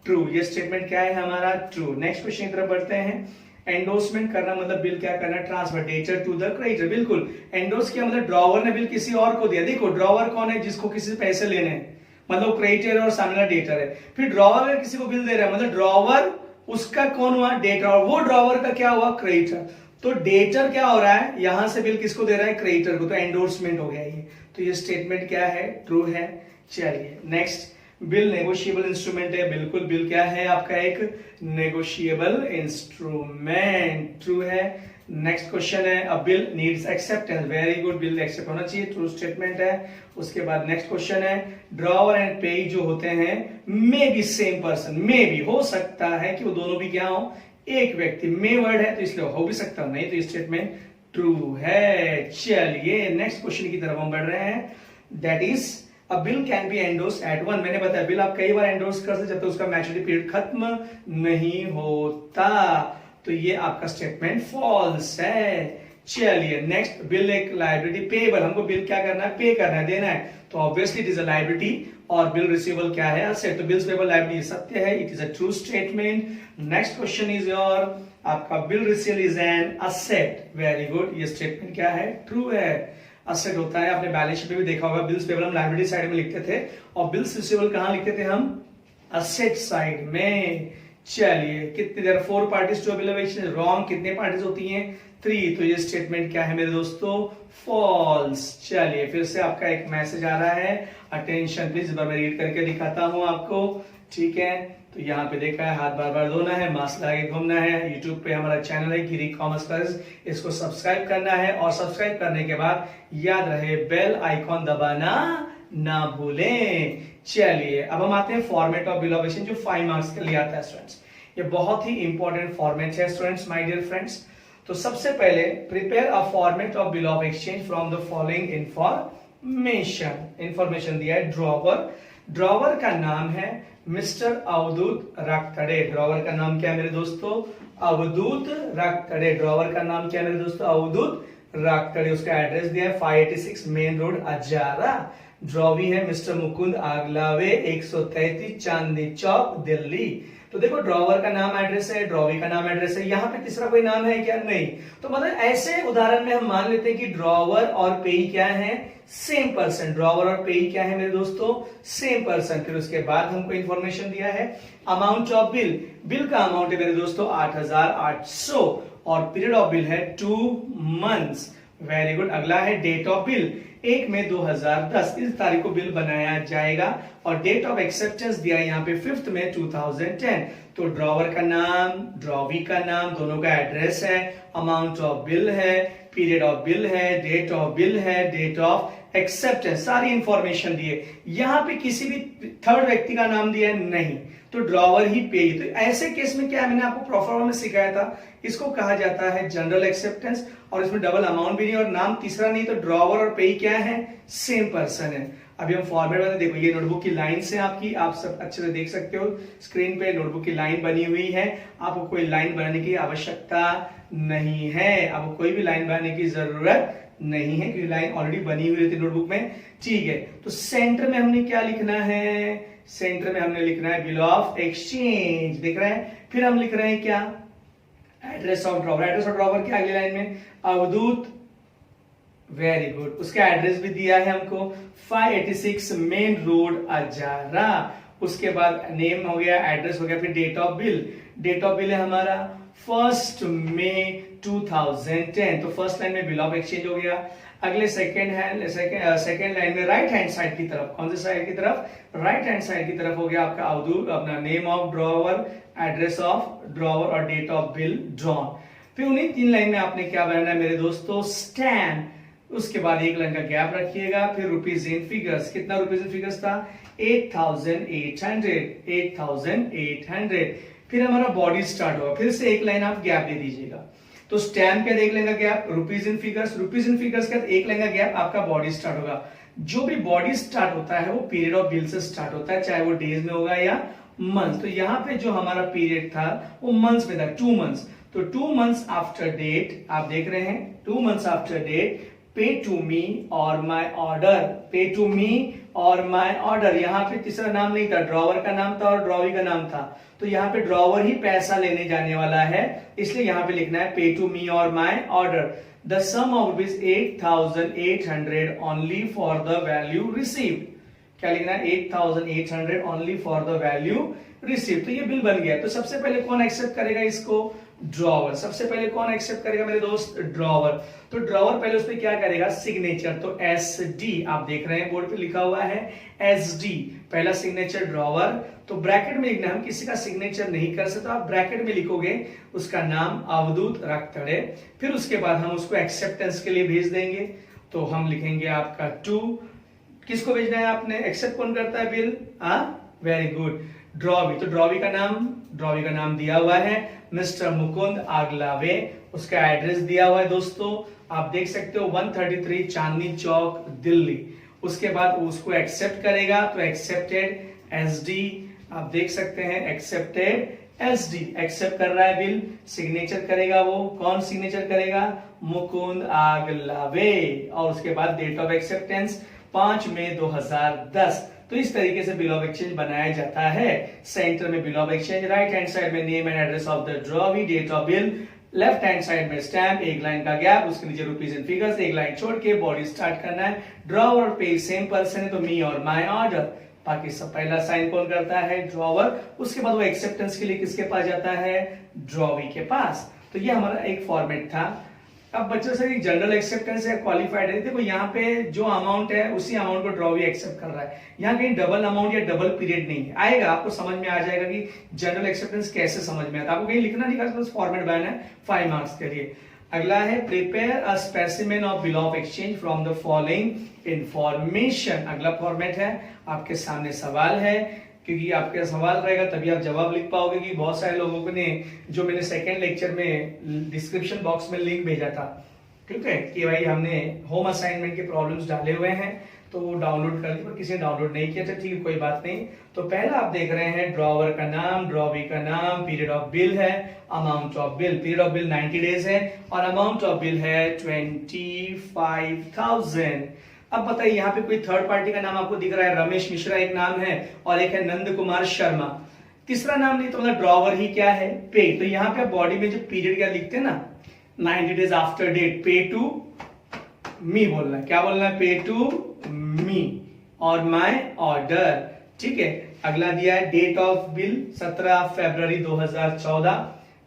ट्रू। ये स्टेटमेंट क्या है हमारा, ट्रू। नेक्स्ट क्वेश्चन की तरफ बढ़ते हैं। एंडोर्समेंट करना मतलब बिल क्या करना, transfer debtor to the creditor, बिल्कुल। एंडोर्स किया मतलब ड्रॉवर ने बिल किसी और को दिया। देखो ड्रॉवर कौन है, जिसको किसी से पैसे लेने हैं, मतलब क्रेडिटर और सामने डेटर है। फिर ड्रॉवर अगर किसी को बिल दे रहा है मतलब ड्रॉवर उसका कौन हुआ, डेटर, और वो ड्रॉवर का क्या हुआ, क्रेडिटर। तो डेटर क्या हो रहा है, यहां से बिल किसको दे रहा है, क्रेडिटर को, तो एंडोर्समेंट हो गया ये। तो ये स्टेटमेंट क्या है, ट्रू है। चलिए नेक्स्ट, बिल नेगोशिएबल इंस्ट्रूमेंट है, बिल्कुल। बिल क्या है आपका, एक नेगोशिएबल इंस्ट्रूमेंट, ट्रू है। नेक्स्ट क्वेश्चन है, a bill needs acceptance, very good, bill accept होना चाहिए, ट्रू स्टेटमेंट है। उसके बाद नेक्स्ट क्वेश्चन है, ड्रॉवर एंड पेई जो होते हैं may be same person, may be हो सकता है कि वो दोनों भी क्या हो, एक व्यक्ति, मे वर्ड है तो इसलिए हो भी सकता नहीं, तो स्टेटमेंट ट्रू है। चलिए नेक्स्ट क्वेश्चन की तरफ हम बढ़ रहे हैं, that is a bill can be endorse at one. मैंने बताया बिल आप कई बार एंडोर्स कर सकते जब तक उसका मैच्योरिटी पीरियड खत्म नहीं होता, तो ये आपका स्टेटमेंट फॉल्स है। चलिए नेक्स्ट, बिल एक लायबिलिटी पेएबल, हमको बिल क्या करना है, पे करना है, देना है, तो obviously it is a liability, और बिल रिसीवेबल क्या है, असेट, तो बिल्स पेएबल लायबिलिटी सत्य है, it is a true statement. Next question is your, आपका bill receivable is an asset, very good, ये स्टेटमेंट क्या है, ट्रू है। असेट होता है, आपने बैलेंस शीट में भी देखा होगा, बिल्स पेएबल हम लायबिलिटी साइड में लिखते थे और बिल्स रिसीवेबल कहां लिखते थे हम, असेट साइड में। चलिए कितने there 4 parties to bill of exchange, wrong, कितने पार्टीज होती हैं, 3, तो ये स्टेटमेंट क्या है मेरे दोस्तों, फॉल्स। चलिए फिर से आपका एक मैसेज आ रहा है, अटेंशन प्लीज, मैं रीड करके दिखाता हूं आपको, ठीक है। तो यहाँ पे देखा है, हाथ बार बार धोना है, मास्क लगा के घूमना है। यूट्यूब पे हमारा चैनल है गिरी कॉमर्स क्लासेस, इसको सब्सक्राइब करना है, और सब्सक्राइब करने के बाद याद रहे बेल आइकॉन दबाना ना भूलें। चलिए अब हम आते हैं format of bill of exchange, जो 5 मार्क्स के लिए आता है स्टूडेंट्स। ये बहुत ही इंपॉर्टेंट फॉर्मेट है स्टूडेंट्स, माय डियर फ्रेंड्स। तो सबसे पहले prepare a format of bill of exchange from the following information दिया है। ड्रॉवर, ड्रॉवर का नाम है मिस्टर अवधूत रक्तड़े, ड्रॉवर का नाम क्या है मेरे दोस्तों, अवधूत रक्तड़े, ड्रॉवर का नाम क्या है मेरे दोस्तों, अवधूत रक्तड़े। उसका एड्रेस दिया है 586 मेन रोड अजारा। ड्रॉवी है मिस्टर मुकुंद आगलावे, 133 चांदनी चौक दिल्ली। तो देखो ड्रॉवर का नाम एड्रेस है, ड्रॉवी का नाम एड्रेस है, यहाँ पे तीसरा कोई नाम है क्या, नहीं। तो मतलब ऐसे उदाहरण में हम मान लेते हैं कि ड्रॉवर और पेई क्या है, सेम पर्सन, ड्रॉवर और पेई क्या है मेरे दोस्तों, सेम पर्सन। फिर उसके बाद हमको इंफॉर्मेशन दिया है अमाउंट ऑफ बिल, बिल का अमाउंट है मेरे दोस्तों 8800, और पीरियड ऑफ बिल है 2 मंथ्स, वेरी गुड। अगला है डेट ऑफ बिल, 1 मई 2010, इस तारीख को बिल बनाया जाएगा, और डेट ऑफ एक्सेप्टेंस दिया है यहाँ पे 5 मई 2010। तो ड्रॉवर का नाम, ड्रॉवी का नाम, दोनों का एड्रेस है, अमाउंट ऑफ बिल है, पीरियड ऑफ बिल है, डेट ऑफ बिल है, डेट ऑफ एक्सेप्टेंस, सारी इंफॉर्मेशन दिए। यहाँ पे किसी भी थर्ड व्यक्ति का नाम दिया है नहीं, तो ड्रॉवर ही पेई। तो ऐसे केस में क्या है, मैंने आपको प्रोफार्मा में सिखाया था, इसको कहा जाता है जनरल एक्सेप्टेंस, और इसमें डबल अमाउंट भी नहीं और नाम तीसरा नहीं, तो ड्रॉवर और पेई क्या है, सेम पर्सन है। अभी हम फॉर्मेट में देखो, ये नोटबुक की लाइन्स है आपकी, आप सब अच्छे से देख सकते हो स्क्रीन पे, नोटबुक की लाइन बनी हुई है, आपको कोई लाइन बनाने की आवश्यकता नहीं है, आपको कोई भी लाइन बनाने की जरूरत नहीं है, क्योंकि लाइन ऑलरेडी बनी हुई रहती है नोटबुक में, ठीक है। तो सेंटर में हमने क्या लिखना है, सेंटर में हमने लिखना है बिल ऑफ एक्सचेंज, देख रहे हैं। फिर हम लिख रहे हैं क्या, address of drawer, address of drawer क्या अगली लाइन में, अवधूत, वेरी गुड, उसका एड्रेस भी दिया है हमको 586 मेन रोड अजारा। उसके बाद नेम हो गया, एड्रेस हो गया, फिर date of bill, date of bill है हमारा 1 मई 2010, तो फर्स्ट लाइन में बिल ऑफ एक्सचेंज हो गया। अगले सेकंड लाइन में राइट हैंड साइड की तरफ, कौन से साइड की तरफ, राइट हैंड साइड की तरफ हो गया आपका अवधूत, अपना name of drawer, address of drawer और डेट ऑफ बिल ड्रॉन। फिर उन्हीं 3 लाइन में आपने क्या बनाना है मेरे दोस्तों, स्टैम्प। उसके बाद 1 लाइन का गैप रखिएगा, फिर रुपीज इन फिगर्स, कितना रुपीज इन फिगर्स था, 8800। फिर हमारा बॉडी स्टार्ट होगा, फिर से 1 लाइन आप गैप दे दीजिएगा। तो तो स्टैम्प क्या देख लेगा gap, rupees in figures, rupees in figures के बाद एक लेगा गैप, आपका बॉडी स्टार्ट होगा। जो भी बॉडी स्टार्ट होता है वो पीरियड ऑफ बिल से स्टार्ट होता है, चाहे वो डेज में होगा या मंथ। तो यहाँ पे जो हमारा पीरियड था वो मंथ्स में था, 2 मंथ्स। तो 2 मंथ्स आफ्टर डेट आप देख रहे हैं, 2 months after date pay to me or my order, पे to me or my order. यहाँ पे तीसरा नाम नहीं था, ड्रॉवर का नाम था और ड्रॉवी का नाम था, तो यहाँ पे ड्रॉवर ही पैसा लेने जाने वाला है, इसलिए यहाँ पे लिखना है पे to me or my order. The sum of rupees 8,800 only for the value received. क्या लिखना है, 8,800 only for the value received. तो ये बिल बन गया। तो सबसे पहले कौन एक्सेप्ट करेगा इसको, ड्रॉवर। सबसे पहले कौन एक्सेप्ट करेगा मेरे दोस्त, ड्रॉवर। तो ड्रॉवर पहले उस पर क्या करेगा, सिग्नेचर। तो एस डी आप देख रहे हैं बोर्ड पे लिखा हुआ है एस डी, पहला सिग्नेचर ड्रॉवर। तो ब्रैकेट में लिखना, हम किसी का सिग्नेचर नहीं कर सकते, आप ब्रैकेट में लिखोगे उसका नाम अवधूत रक्तड़े, फिर उसके बाद हम उसको एक्सेप्टेंस के लिए भेज देंगे। तो हम लिखेंगे आपका टू, किसको भेजना है आपने, एक्सेप्ट कौन करता है बिल, वेरी गुड, ड्रॉवी। तो ड्रॉवी का नाम दिया हुआ है मिस्टर मुकुंद आगलावे, उसका एड्रेस दिया हुआ है दोस्तों, आप देख सकते हो 133 चांदनी चौक दिल्ली। उसके बाद उसको एक्सेप्ट करेगा, तो एक्सेप्टेड एसडी, आप देख सकते हैं एक्सेप्टेड एसडी, एक्सेप्ट कर रहा है बिल। सिग्नेचर करेगा वो, कौन सिग्नेचर करेगा, मुकुंद आगलावे। और उसके बाद डेट ऑफ एक्सेप्टेंस 5 मई 2010। तो इस तरीके से बिल ऑफ एक्सचेंज बनाया जाता है। सेंटर में bill of exchange, right hand side में name and address of the drawee, date of bill, left hand side में स्टैम्प, एक लाइन का गैप, उसके नीचे रुपीज इन फिगर्स, एक लाइन छोड़ के बॉडी स्टार्ट करना है। ड्रॉवर और पे सेम पर्सन है, तो मी और माई ऑर्डर। बाकी सब पहला साइन कौन करता है, ड्रॉवर। उसके बाद वो एक्सेप्टेंस के लिए किसके पास जाता है, ड्रॉवी के पास। तो ये हमारा एक फॉर्मेट था। अब बच्चों से जनरल एक्सेप्टेंस है, क्वालिफाइड है, देखो यहाँ पे जो अमाउंट है उसी अमाउंट को ड्रॉवी एक्सेप्ट कर रहा है, यहाँ कहीं डबल अमाउंट या डबल पीरियड नहीं है। आएगा, आपको समझ में आ जाएगा कि जनरल एक्सेप्टेंस कैसे समझ में आता है। आपको कहीं लिखना नहीं, बस फॉर्मेट बनाना है 5 मार्क्स के लिए। अगला है prepare a specimen of bill of exchange from the following information. अगला फॉर्मेट है, आपके सामने सवाल है, क्योंकि आपका सवाल रहेगा तभी आप जवाब लिख पाओगे। कि बहुत सारे लोगों ने, जो मैंने सेकेंड लेक्चर में डिस्क्रिप्शन बॉक्स में लिंक भेजा था, ठीक है, कि भाई हमने होम असाइनमेंट के प्रॉब्लम्स डाले हुए हैं, तो वो डाउनलोड कर ली, पर किसी ने डाउनलोड नहीं किया था, ठीक है, कोई बात नहीं। तो पहला आप देख रहे हैं ड्रॉवर का नाम, ड्रॉवी का नाम, पीरियड ऑफ बिल है, amount of bill, period of bill 90 days है और अमाउंट ऑफ बिल है 25,000। अब बताइए यहाँ पे कोई थर्ड पार्टी का नाम आपको दिख रहा है, रमेश मिश्रा एक नाम है और एक है नंद कुमार शर्मा, तीसरा नाम नहीं, तो मतलब ड्रॉवर ही क्या है, पे। तो यहाँ पे बॉडी में जो पीरियड क्या लिखते हैं ना, 90 days after date, pay to मी बोलना है, क्या बोलना है, पे to me or my order, ठीक है। अगला दिया है डेट ऑफ बिल 17 फरवरी 2014,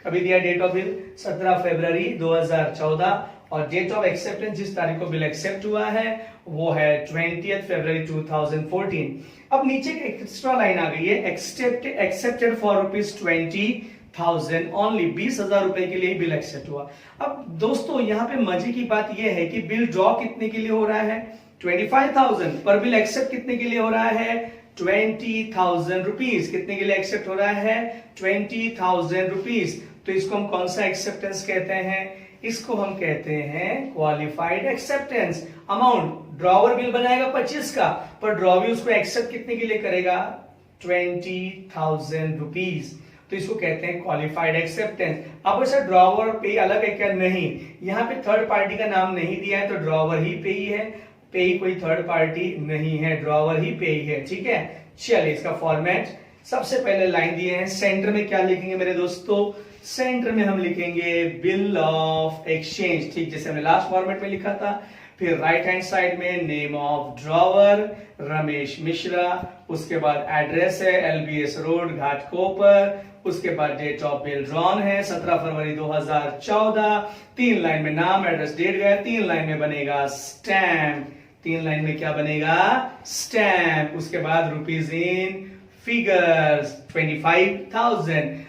कभी दिया डेट ऑफ बिल 17 फरवरी 2014 और डेट ऑफ एक्सेप्टेंस जिस तारीख को बिल एक्सेप्ट हुआ है वो है 20 फरवरी 2014। अब नीचे एक एक्स्ट्रा लाइन आ गई है, एक्सेप्टेड फॉर ₹20,000 ओनली, 20,000 रुपए के लिए बिल एक्सेप्ट हुआ। अब दोस्तों यहाँ पे मजे की बात यह है कि बिल ड्रॉ कितने के लिए हो रहा है, 25,000, पर बिल एक्सेप्ट कितने के लिए हो रहा है, 20,000 रुपीज। कितने के लिए एक्सेप्ट हो रहा है, 20,000 रुपीज। तो इसको हम कौन सा एक्सेप्टेंस कहते हैं, इसको हम कहते हैं qualified acceptance. Amount drawer bill बनाएगा 25 का, पर ड्रॉवी उसको एक्सेप्ट कितने के लिए करेगा, 20,000 रुपीज। तो इसको कहते हैं क्वालिफाइड एक्सेप्टेंस। अब ऐसा ड्रॉवर पे अलग है क्या, नहीं, यहाँ पे थर्ड पार्टी का नाम नहीं दिया है, तो ड्रॉवर ही पे ही है, पे ही कोई थर्ड पार्टी नहीं है, ड्रॉवर ही पे ही है, ठीक है। चलिए इसका फॉर्मेट, सबसे पहले लाइन दिए हैं, सेंटर में क्या लिखेंगे मेरे दोस्तों, सेंटर में हम लिखेंगे बिल ऑफ एक्सचेंज, ठीक जैसे हमने लास्ट फॉर्मेट में लिखा था। फिर राइट हैंड साइड में name of drawer Ramesh Mishra, उसके बाद एड्रेस है LBS रोड घाटकोपर, उसके बाद डेट ऑफ बिल ड्रॉन है 17 फरवरी 2014, 3 लाइन में नाम एड्रेस डेट गया, 3 लाइन में बनेगा स्टैम्प, 3 लाइन में क्या बनेगा, स्टैम्प, उसके बाद रुपीज इन फिगर्स 25,000।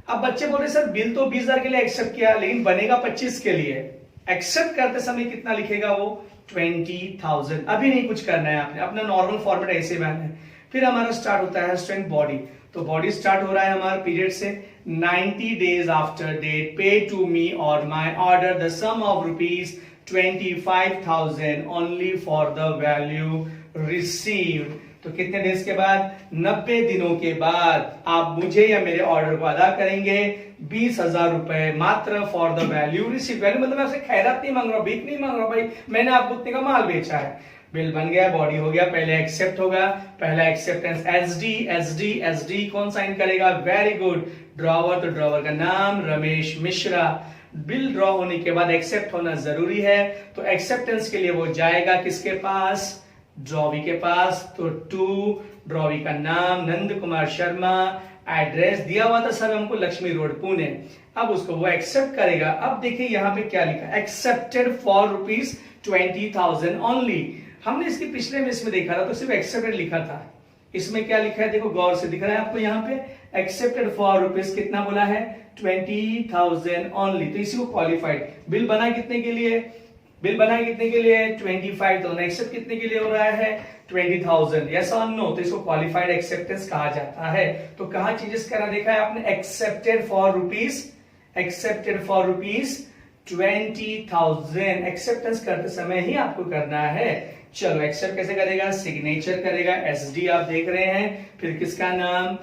अब बच्चे बोल रहे सर बिल तो 20,000 के लिए एक्सेप्ट किया, लेकिन बनेगा 25 के लिए, एक्सेप्ट करते समय कितना लिखेगा वो, 20,000। अभी नहीं कुछ करना है आपने, अपना नॉर्मल फॉर्मेट ऐसे बनाना है, फिर हमारा स्टार्ट होता है स्टूडेंट बॉडी। तो बॉडी स्टार्ट हो रहा है हमारा पीरियड से 90 days after date pay to me or my order the sum of rupees 25,000 only for the value received. तो कितने डेज के बाद? 90 दिनों के बाद आप मुझे या मेरे ऑर्डर को अदा करेंगे 20,000 रुपए मात्र for the value receive. Value मतलब मैं आपसे खैरात नहीं मांग रहा हूं, भीख नहीं मांग रहा हूं, भाई मैंने आपको उतने का माल बेचा है। बिल बन गया, बॉडी हो गया, पहले एक्सेप्ट होगा, पहला एक्सेप्टेंस एसडी एसडी एसडी कौन साइन करेगा? Very good, drawer. तो ड्रॉवर का नाम रमेश मिश्रा। बिल ड्रॉ होने के बाद एक्सेप्ट होना जरूरी है, तो एक्सेप्टेंस के लिए वो जाएगा किसके पास? ड्रॉवी के पास। तो टू ड्रॉवी का नाम नंद कुमार शर्मा, एड्रेस दिया हुआ था सर हमको लक्ष्मी रोड पुणे। अब उसको वो एक्सेप्ट करेगा। अब देखिए यहाँ पे क्या लिखा, एक्सेप्टेड फॉर रुपीज 20,000 ओनली। हमने इसके पिछले में इसमें देखा था तो सिर्फ एक्सेप्टेड लिखा था, इसमें क्या लिखा है देखो गौर से दिख रहा है आपको यहाँ पे, एक्सेप्टेड फॉर रुपीज कितना बोला है? 20,000 ओनली। तो इसी को क्वालिफाइड। बिल बना कितने के लिए? बिल बना कितने के लिए? 25,000। एक्सेप्ट कितने के लिए हो रहा है? 20,000। यस और नो? तो इसको क्वालिफाइड एक्सेप्टेंस कहा जाता है। तो कहां चेंजेस करा देखा है आपने? Accepted for rupees, accepted for rupees 20,000। Acceptance करते समय ही आपको करना है। चलो एक्सेप्ट कैसे करेगा? सिग्नेचर करेगा, एसडी आप देख रहे हैं। फिर किसका नाम?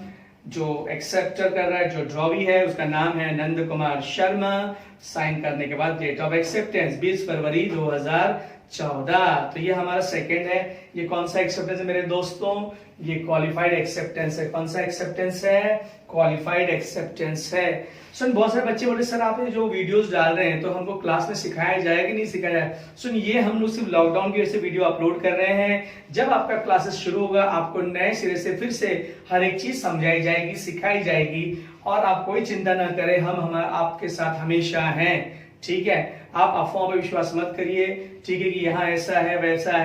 जो एक्सेप्टर कर रहा है, जो ड्रॉवी है, उसका नाम है नंद कुमार शर्मा। साइन करने के बाद डेट ऑफ एक्सेप्टेंस 20 फरवरी 2014। तो ये हमारा सेकंड है। ये कौन सा एक्सेप्टेंस है मेरे दोस्तों? ये क्वालिफाइड एक्सेप्टेंस है। कौन सा एक्सेप्टेंस है? क्वालिफाइड एक्सेप्टेंस है। सुन, बहुत सारे बच्चे बोले सर आप जो वीडियोस डाल रहे हैं तो हमको क्लास में सिखाया जाए कि नहीं सिखाया जाए? सुन, ये हम लोग सिर्फ लॉकडाउन की वजह से वीडियो अपलोड कर रहे हैं। जब आपका क्लासेस शुरू होगा आपको नए सिरे से फिर से हर एक चीज समझाई जाएगी, सिखाई जाएगी, और आप कोई चिंता ना करें, हम आपके साथ हमेशा हैं। ठीक है, आप अफवाहों पर विश्वास मत करिए। ठीक है, कि यहाँ ऐसा है वैसा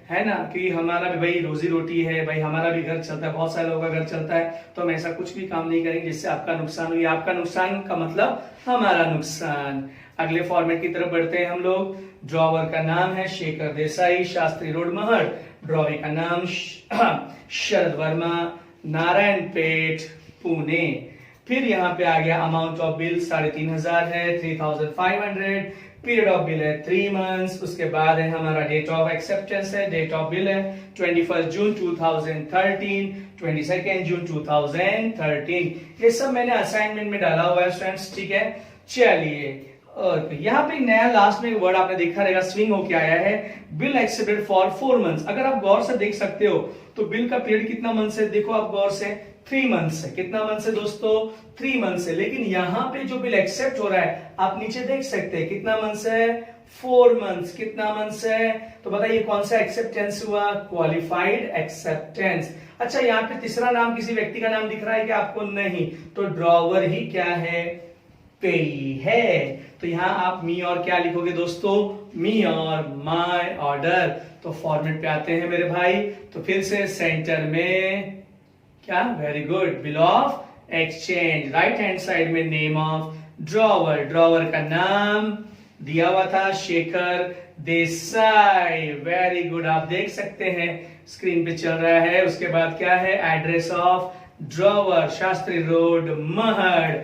है ना, कि हमारा भी भाई रोजी रोटी है, भाई हमारा भी घर चलता है, बहुत सारे लोगों का घर चलता है, तो हम ऐसा कुछ भी काम नहीं करेंगे जिससे आपका नुकसान हो। आपका नुकसान का मतलब हमारा नुकसान। अगले फॉर्मेट की तरफ बढ़ते हैं हम लोग। ड्रॉवर का नाम है शेखर देसाई, शास्त्री रोड महड़। ड्रॉवी का नाम शरद वर्मा, नारायण पेट पुणे। फिर यहाँ पे आ गया अमाउंट ऑफ बिल 3,500 है, 3,500। पीरियड ऑफ बिल है 3 मंथ्स। उसके बाद है हमारा डेट ऑफ एक्सेप्टेंस है, डेट ऑफ बिल है 21 जून 2013, 22 जून 2013। ये सब मैंने असाइनमेंट में डाला हुआ है स्टूडेंट्स। ठीक है, चलिए। और यहाँ पे नया लास्ट में वर्ड आपने देखा रहेगा, स्विंग होके आया है, बिल एक्सेप्टेड फॉर 4 मंथ्स। अगर आप गौर से देख सकते हो तो बिल का पीरियड कितना मंथ से, देखो आप गौर से 3 मंथ से। कितना मंथ से दोस्तों? 3 मंथ से। लेकिन यहाँ पे जो बिल एक्सेप्ट हो रहा है आप नीचे देख सकते हैं कितना मंथ से? 4 मंथ्स। कितना मंथ से? तो बताइए कौन सा एक्सेप्टेंस हुआ? Qualified acceptance. अच्छा, यहाँ पे तीसरा नाम किसी व्यक्ति का नाम दिख रहा है क्या आपको? नहीं। तो ड्रॉवर ही क्या है? पेई है। तो यहाँ आप मी और क्या लिखोगे दोस्तों? मी और माय ऑर्डर। तो फॉर्मेट पे आते हैं मेरे भाई। तो फिर से सेंटर में क्या? Very good, bill of exchange. Right hand side में नेम ऑफ ड्रॉवर। ड्रॉवर का नाम दिया हुआ था शेखर देसाई। वेरी गुड, आप देख सकते हैं स्क्रीन पे चल रहा है। उसके बाद क्या है? Address of drawer Shastri road Mahad.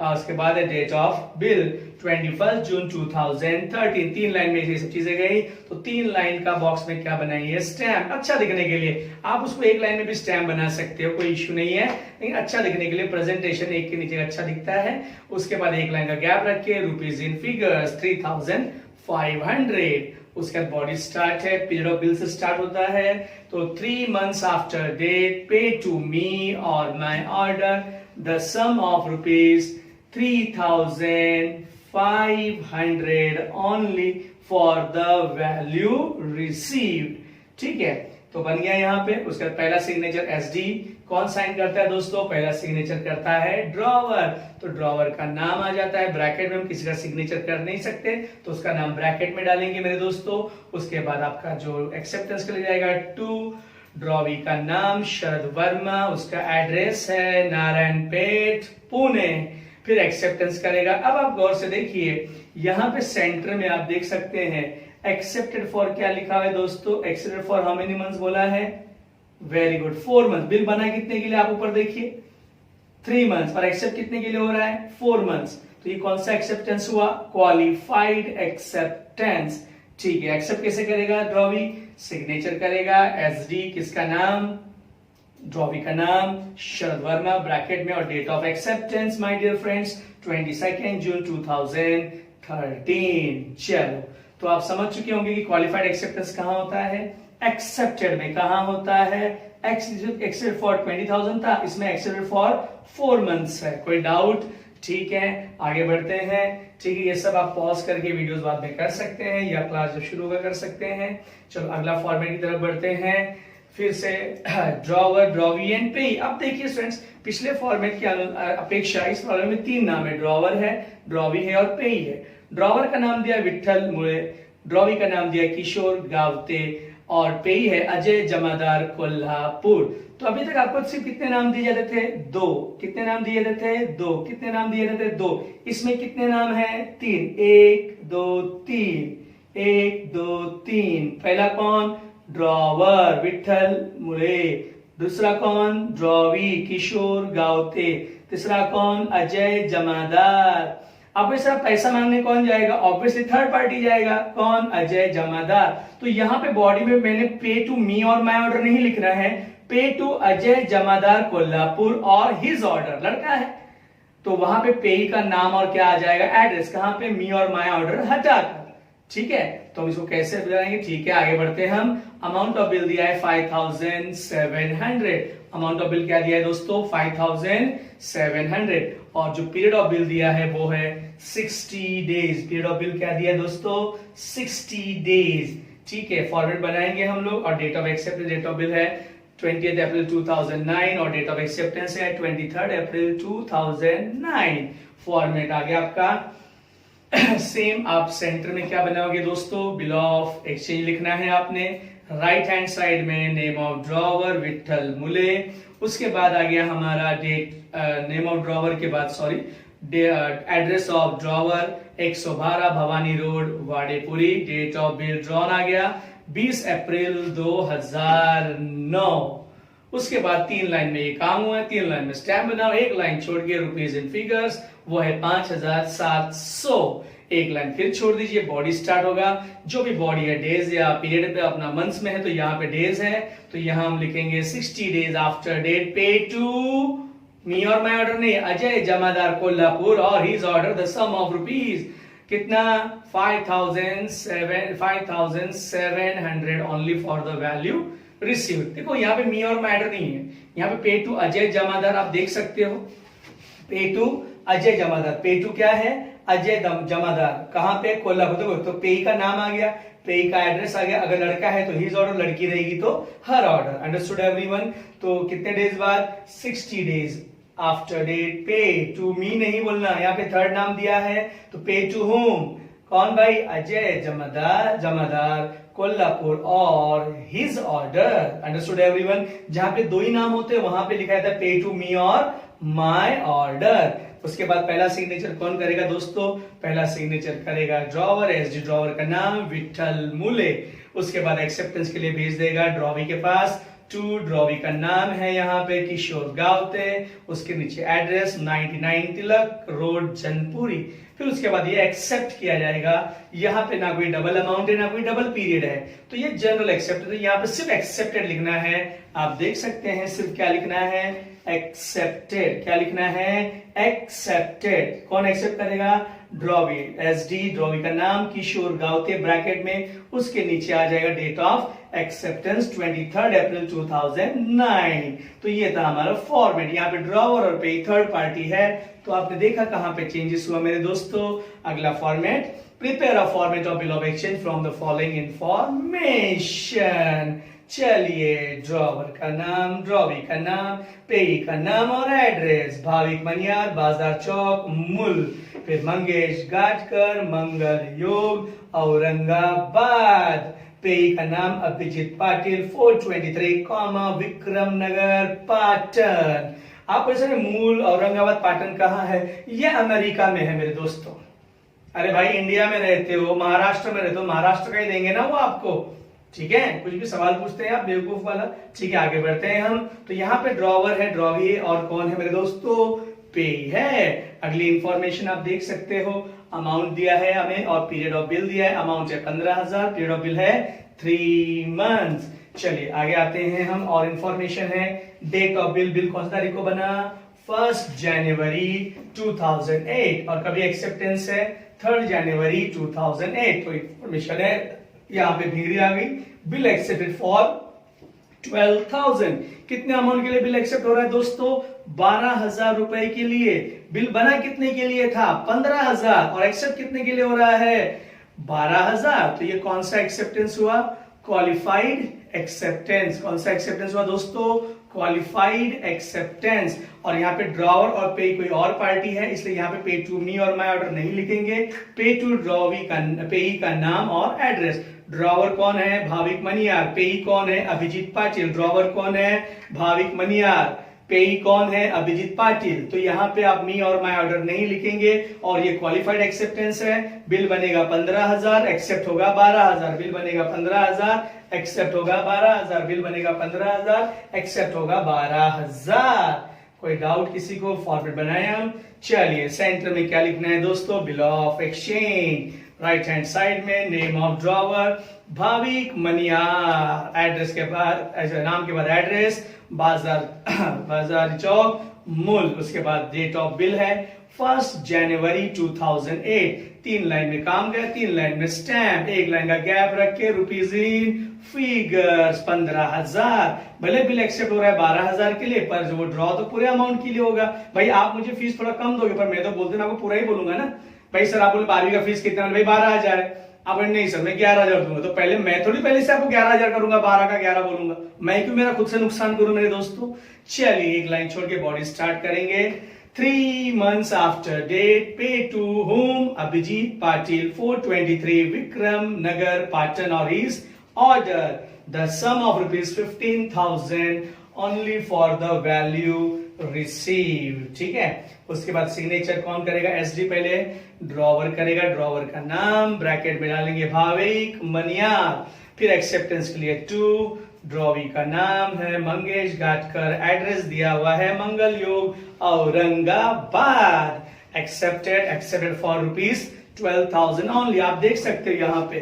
उसके बाद है date of bill 21 June 2013। 3 line में ये सब चीजें गई। तो 3 लाइन का बॉक्स में क्या बनाइए? स्टैम्प। अच्छा दिखने के लिए आप उसको 1 लाइन में भी स्टैम्प बना सकते हो, कोई इश्यू नहीं है, लेकिन अच्छा दिखने के लिए प्रेजेंटेशन एक के नीचे अच्छा दिखता है। उसके बाद 1 लाइन का गैप रख के रुपीज इन फिगर्स 3,500। उसका बॉडी स्टार्ट है, पीरियड ऑफ बिल से स्टार्ट होता है। तो 3 months after date pay to me or my order the sum of rupees 3,500 only for the value received. ठीक है, तो बन गया यहाँ पे। उसका पहला सिग्नेचर एसडी कौन साइन करता है दोस्तों? पहला सिग्नेचर करता है ड्रॉवर। तो ड्रॉवर का नाम आ जाता है ब्रैकेट में, हम किसी का सिग्नेचर कर नहीं सकते तो उसका नाम ब्रैकेट में डालेंगे मेरे दोस्तों। उसके बाद आपका जो एक्सेप्टेंस के लिए जाएगा 2। ड्रॉवी का नाम शरद वर्मा, उसका एड्रेस है नारायण पेट पुणे। फिर एक्सेप्टेंस करेगा। अब आप गौर से देखिए यहां पे सेंटर में आप देख सकते हैं एक्सेप्टेड फॉर क्या लिखा है दोस्तों? Accepted for how many months बोला है? Very good, 4 month. बिल बना कितने के लिए आप ऊपर देखिए 3 मंथ्स, और एक्सेप्ट कितने के लिए हो रहा है 4 मंथ्स। तो ये कौन सा एक्सेप्टेंस हुआ, क्वालिफाइड एक्सेप्टेंस। ठीक है, एक्सेप्ट कैसे करेगा ड्रॉवी, सिग्नेचर करेगा, एसडी किसका नाम, ड्रॉवी का नाम शरद वर्मा ब्रैकेट में, और date of acceptance my dear friends 22 June 2013। चलो, तो आप समझ चुके होंगे कि क्वालिफाइड एक्सेप्टेंस कहां होता है, एक्सेप्टेड में कहां होता है, एक्सेप्टेड फॉर 20,000 था, इसमें एक्सेप्टेड फॉर 4 मंथ्स है। कोई डाउट, ठीक है आगे बढ़ते हैं। ठीक है, ये सब आप पॉज करके वीडियोस बाद में कर सकते हैं या क्लास जब शुरू होगा कर सकते हैं। चलो अगला फॉर्मेट की तरफ बढ़ते हैं, फिर से ड्रॉवर, ड्रॉवी एंड पे। अब देखिए फ्रेंड्स, पिछले फॉर्मेट की अपेक्षा इस फॉर्मेट में 3 नाम है, ड्रॉवर है, ड्रॉवी है और पेई है। ड्रॉवर का नाम दिया विठल मुळे, ड्रॉवी का नाम दिया किशोर गावते, और पेई है अजय जमादार कोल्हापुर। तो अभी तक आपको सिर्फ कितने नाम दिए जाते थे, 2। कितने नाम दिए जाते थे, 2। कितने नाम दिए जाते थे, 2। इसमें कितने नाम हैं, 3। 1 2 3, 1 2 3। पहला कौन, ड्रॉवर विठल मुळे, दूसरा कौन, ड्रॉवी किशोर गावते, तीसरा कौन, अजय जमादार। अब इस पैसा मांगने कौन जाएगा, ऑब्वियसली थर्ड पार्टी जाएगा, कौन, अजय जमादार। तो यहाँ पे बॉडी में मैंने पे to me or my order नहीं लिखना है, पे to Ajay Jamadar Kolhapur or his order, लड़का है तो वहां पे पेई का नाम और क्या आ जाएगा, एड्रेस, कहां पे, मी और माय ऑर्डर हटाकर। ठीक है, तो हम इसको कैसे बनाएंगे, ठीक है आगे बढ़ते हैं हम। अमाउंट ऑफ बिल दिया है 5,700, अमाउंट ऑफ बिल क्या दिया है दोस्तों, 5,700, और जो पीरियड ऑफ बिल दिया है वो है 60 डेज। पीरियड ऑफ बिल क्या दिया है दोस्तों, 60 डेज। ठीक है, फॉर्मेट बनाएंगे हम लोग, और date of acceptance, date of bill है 20 अप्रैल 2009 और डेट ऑफ एक्सेप्टेंस है 23 अप्रैल 2009। फॉर्मेट आ गया आपका सेम। आप सेंटर में क्या बनाओगे दोस्तों, बिल ऑफ एक्सचेंज लिखना है आपने, राइट हैंड साइड में नेम ऑफ ड्रॉवर विठल मुळे, उसके बाद आ गया हमारा डेट, नेम ऑफ ड्रॉवर के बाद sorry address of drawer 112 Bhavani road Wadepuri, date of bill drawn आ गया 20 अप्रैल 2009। उसके बाद 3 लाइन में ये काम हुआ है, 3 लाइन में स्टैम्प बनाओ, 1 लाइन छोड़ के रुपीज इन फिगर्स, वो है 5,700। 1 लाइन फिर छोड़ दीजिए, बॉडी स्टार्ट होगा, जो भी बॉडी है डेज या पीरियड पे अपना मंथ्स में है तो यहाँ पे डेज है, तो यहाँ हम लिखेंगे 60 days after date pay to me or my order नहीं, Ajay Jamadar Kolhapur or his order the sum of rupees कितना 5,700 only for the value receive. देखो यहाँ पे मी और मैटर नहीं है, यहाँ पे पे टू अजय जमादार आप देख सकते हो, पे टू अजय जमादार, पे टू क्या है अजय जमादार, कहां पे, कोल्हापुर। तो पे का नाम आ गया, पे का एड्रेस आ गया, अगर लड़का है तो हिज ऑर्डर, लड़की रहेगी तो हर ऑर्डर। Understood everyone. तो कितने डेज बाद, 60 days after date pay to मी नहीं बोलना, यहाँ पे थर्ड नाम दिया है तो पे टू होम, कौन भाई, Ajay Jamadar Kolhapur or his order. Understood everyone. जहां पे 2 ही नाम होते हैं वहां पे लिखा था पे to me or my order. उसके बाद पहला सिग्नेचर कौन करेगा दोस्तों, पहला सिग्नेचर करेगा ड्रॉवर, एसडी ड्रॉवर का नाम विठल मुळे। उसके बाद एक्सेप्टेंस के लिए भेज देगा ड्रॉवी के पास, टू ड्रॉवी का नाम है यहाँ पे किशोर गावते, उसके नीचे एड्रेस 99 तिलक रोड जनपुरी। फिर उसके बाद ये एक्सेप्ट किया जाएगा, यहाँ पे ना कोई डबल अमाउंट है ना कोई डबल पीरियड है, तो ये जनरल एक्सेप्ट, तो यहाँ पे सिर्फ एक्सेप्टेड लिखना है। आप देख सकते हैं सिर्फ क्या लिखना है, एक्सेप्टेड। क्या लिखना है, एक्सेप्टेड। कौन एक्सेप्ट करेगा, ड्रॉवी, एसडी ड्रॉवी का नाम किशोर गावते ब्रैकेट में, उसके नीचे आ जाएगा डेट ऑफ एक्सेप्टेंस 23 अप्रैल 2009। तो ये था हमारा फॉर्मेट। यहाँ पे ड्रॉवर और पे थर्ड पार्टी है, तो आपने देखा कहां पे चेंजेस हुआ मेरे दोस्तों। अगला format, prepare a format of bill of exchange from the following information. चलिए, ड्रॉवर का नाम, ड्रॉवी का नाम, पेई का नाम और एड्रेस, भाविक मनियार बाजार चौक मूल, फिर मंगेश गाटकर मंगल योग औरंगाबाद, पेई का नाम अभिजीत पाटिल 423 विक्रम नगर पाटन। आप ऐसे मूल औरंगाबाद पाटन कहाँ है, ये अमेरिका में है मेरे दोस्तों। अरे भाई इंडिया में रहते हो, महाराष्ट्र में रहते हो, महाराष्ट्र का ही देंगे ना वो आपको, ठीक है, कुछ भी सवाल पूछते हैं आप बेवकूफ वाला। ठीक है, आगे बढ़ते हैं हम। तो यहाँ पे ड्रॉवर है, ड्रॉवी है, और कौन है मेरे दोस्तों? पे है। अगली इंफॉर्मेशन आप देख सकते हो, अमाउंट दिया है हमें और पीरियड ऑफ बिल दिया है। अमाउंट है 15,000, पीरियड ऑफ बिल है 3 मंथ्स। चलिए आगे आते हैं हम, और इंफॉर्मेशन है डेट ऑफ बिल। बिल कौन सी तारीख को बना? 1 जनवरी 2008, और कभी एक्सेप्टेंस है 3 जनवरी 2008। तो इंफॉर्मेशन है, यहाँ पे भीड़ आ गई। Bill accepted for 12,000। कितने अमाउंट के लिए बिल एक्सेप्ट हो रहा है दोस्तों? 12,000 रुपए के लिए। बिल बना कितने के लिए था? 15,000, और एक्सेप्ट कितने के लिए हो रहा है? 12,000। तो ये कौन सा एक्सेप्टेंस हुआ? Qualified acceptance. कौन सा एक्सेप्टेंस हुआ दोस्तों? Qualified acceptance. और यहाँ पे ड्रॉवर और पे कोई और पार्टी है, इसलिए यहाँ पे पे to me or my order नहीं लिखेंगे। पे टू ड्रॉवी का पेई का नाम और एड्रेस। ड्रॉवर कौन है? भाविक मनियार। पेई कौन है? अभिजीत पाटिल। ड्रॉवर कौन है? भाविक मनियार। पेई कौन है? अभिजीत पाटिल। तो यहाँ पे आप मी और माई ऑर्डर नहीं लिखेंगे, और ये क्वालिफाइड एक्सेप्टेंस है। बिल बनेगा 15,000, एक्सेप्ट होगा 12,000। बिल बनेगा 15,000, एक्सेप्ट होगा 12,000। बिल बनेगा 15,000, एक्सेप्ट होगा 12,000। कोई डाउट किसी को? फॉर्मेट बनाए हम। चलिए सेंटर में क्या लिखना है दोस्तों? Bill of exchange. Right hand side में name of drawer Bhavik Maniyar. Address के बाद, ऐसे नाम के बाद एड्रेस, बाजार चौक, मूल। उसके बाद डेट ऑफ बिल है 1 जनवरी 2008। 3 लाइन में काम गया, 3 लाइन में स्टैम्प, 1 लाइन का गैप रख के रुपीज इन फिगर्स 15,000। भले बिल एक्सेप्ट हो रहा है 12,000 के लिए, पर जो ड्रॉ तो पूरे अमाउंट के लिए होगा। भाई आप मुझे फीस थोड़ा कम दोगे, पर मैं तो बोलते मैं आपको पूरा ही बोलूंगा ना। भाई सर आप बोले 12वीं का फीस कितना? भाई 12,000 है। आप नहीं सर मैं 11,000 दूंगा, तो पहले मैं थोड़ी पहले से आपको 11,000 करूंगा, 12 का 11 बोलूंगा। मैं क्यों मेरा खुद से नुकसान करूं मेरे दोस्तों? चलिए एक लाइन छोड़ के बॉडी स्टार्ट करेंगे। 3 months after date, pay to whom? Abhijit Patil, 423 Vikram Nagar, Patan, or his order. The sum of rupees 15,000 only for the value received. ठीक है, उसके बाद सिग्नेचर कौन करेगा? एसडी पहले ड्रॉवर करेगा। ड्रॉवर का नाम ब्रैकेट में डालेंगे भाविक मनियार। फिर एक्सेप्टेंस के लिए 2, ड्रॉवी का नाम है मंगेश गाटकर। एड्रेस दिया हुआ है मंगल योग Aurangabad. Accepted for rupees 12,000 only. आप देख सकते हो यहाँ पे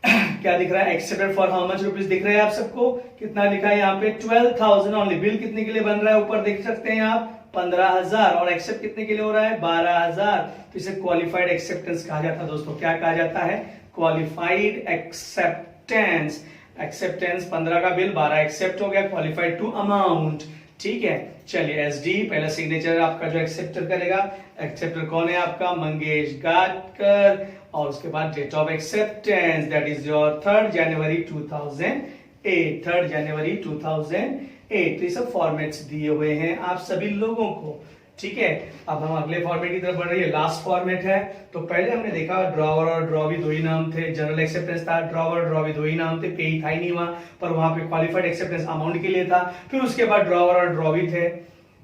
क्या दिख रहा है? Accepted for how much rupees दिख रहा है आप सबको? कितना लिखा है यहाँ पे? 12,000 ओनली। बिल कितने के लिए बन रहा है? ऊपर देख सकते हैं आप 15,000, और एक्सेप्ट कितने के लिए हो रहा है? 12,000। तो इसे क्वालिफाइड एक्सेप्टेंस कहा जाता है दोस्तों। क्या कहा जाता है? Qualified acceptance. एक्सेप्टेंस 15 का बिल, 12 एक्सेप्ट हो गया, क्वालिफाइड टू अमाउंट। ठीक है, चलिए एसडी पहला सिग्नेचर आपका जो एक्सेप्टर करेगा। एक्सेप्टर कौन है आपका? मंगेश गाटकर। और उसके बाद date of acceptance that is your 3 January 2008। 3 January 2008। तो ये सब फॉर्मेट्स दिए हुए हैं आप सभी लोगों को। ठीक है, अब हम अगले फॉर्मेट की तरफ बढ़ रही है। लास्ट फॉर्मेट है। तो पहले हमने देखा ड्रॉवर और ड्रॉवी दो ही नाम थे। जनरल एक्सेप्टेंस था, ड्रॉवर ड्रॉवी दो ही नाम थे। पे ही था ही नहीं वहां पर, वहां पे क्वालिफाइड एक्सेप्टेंस अमाउंट के लिए था। फिर उसके बाद ड्रॉवर और ड्रॉवी थे,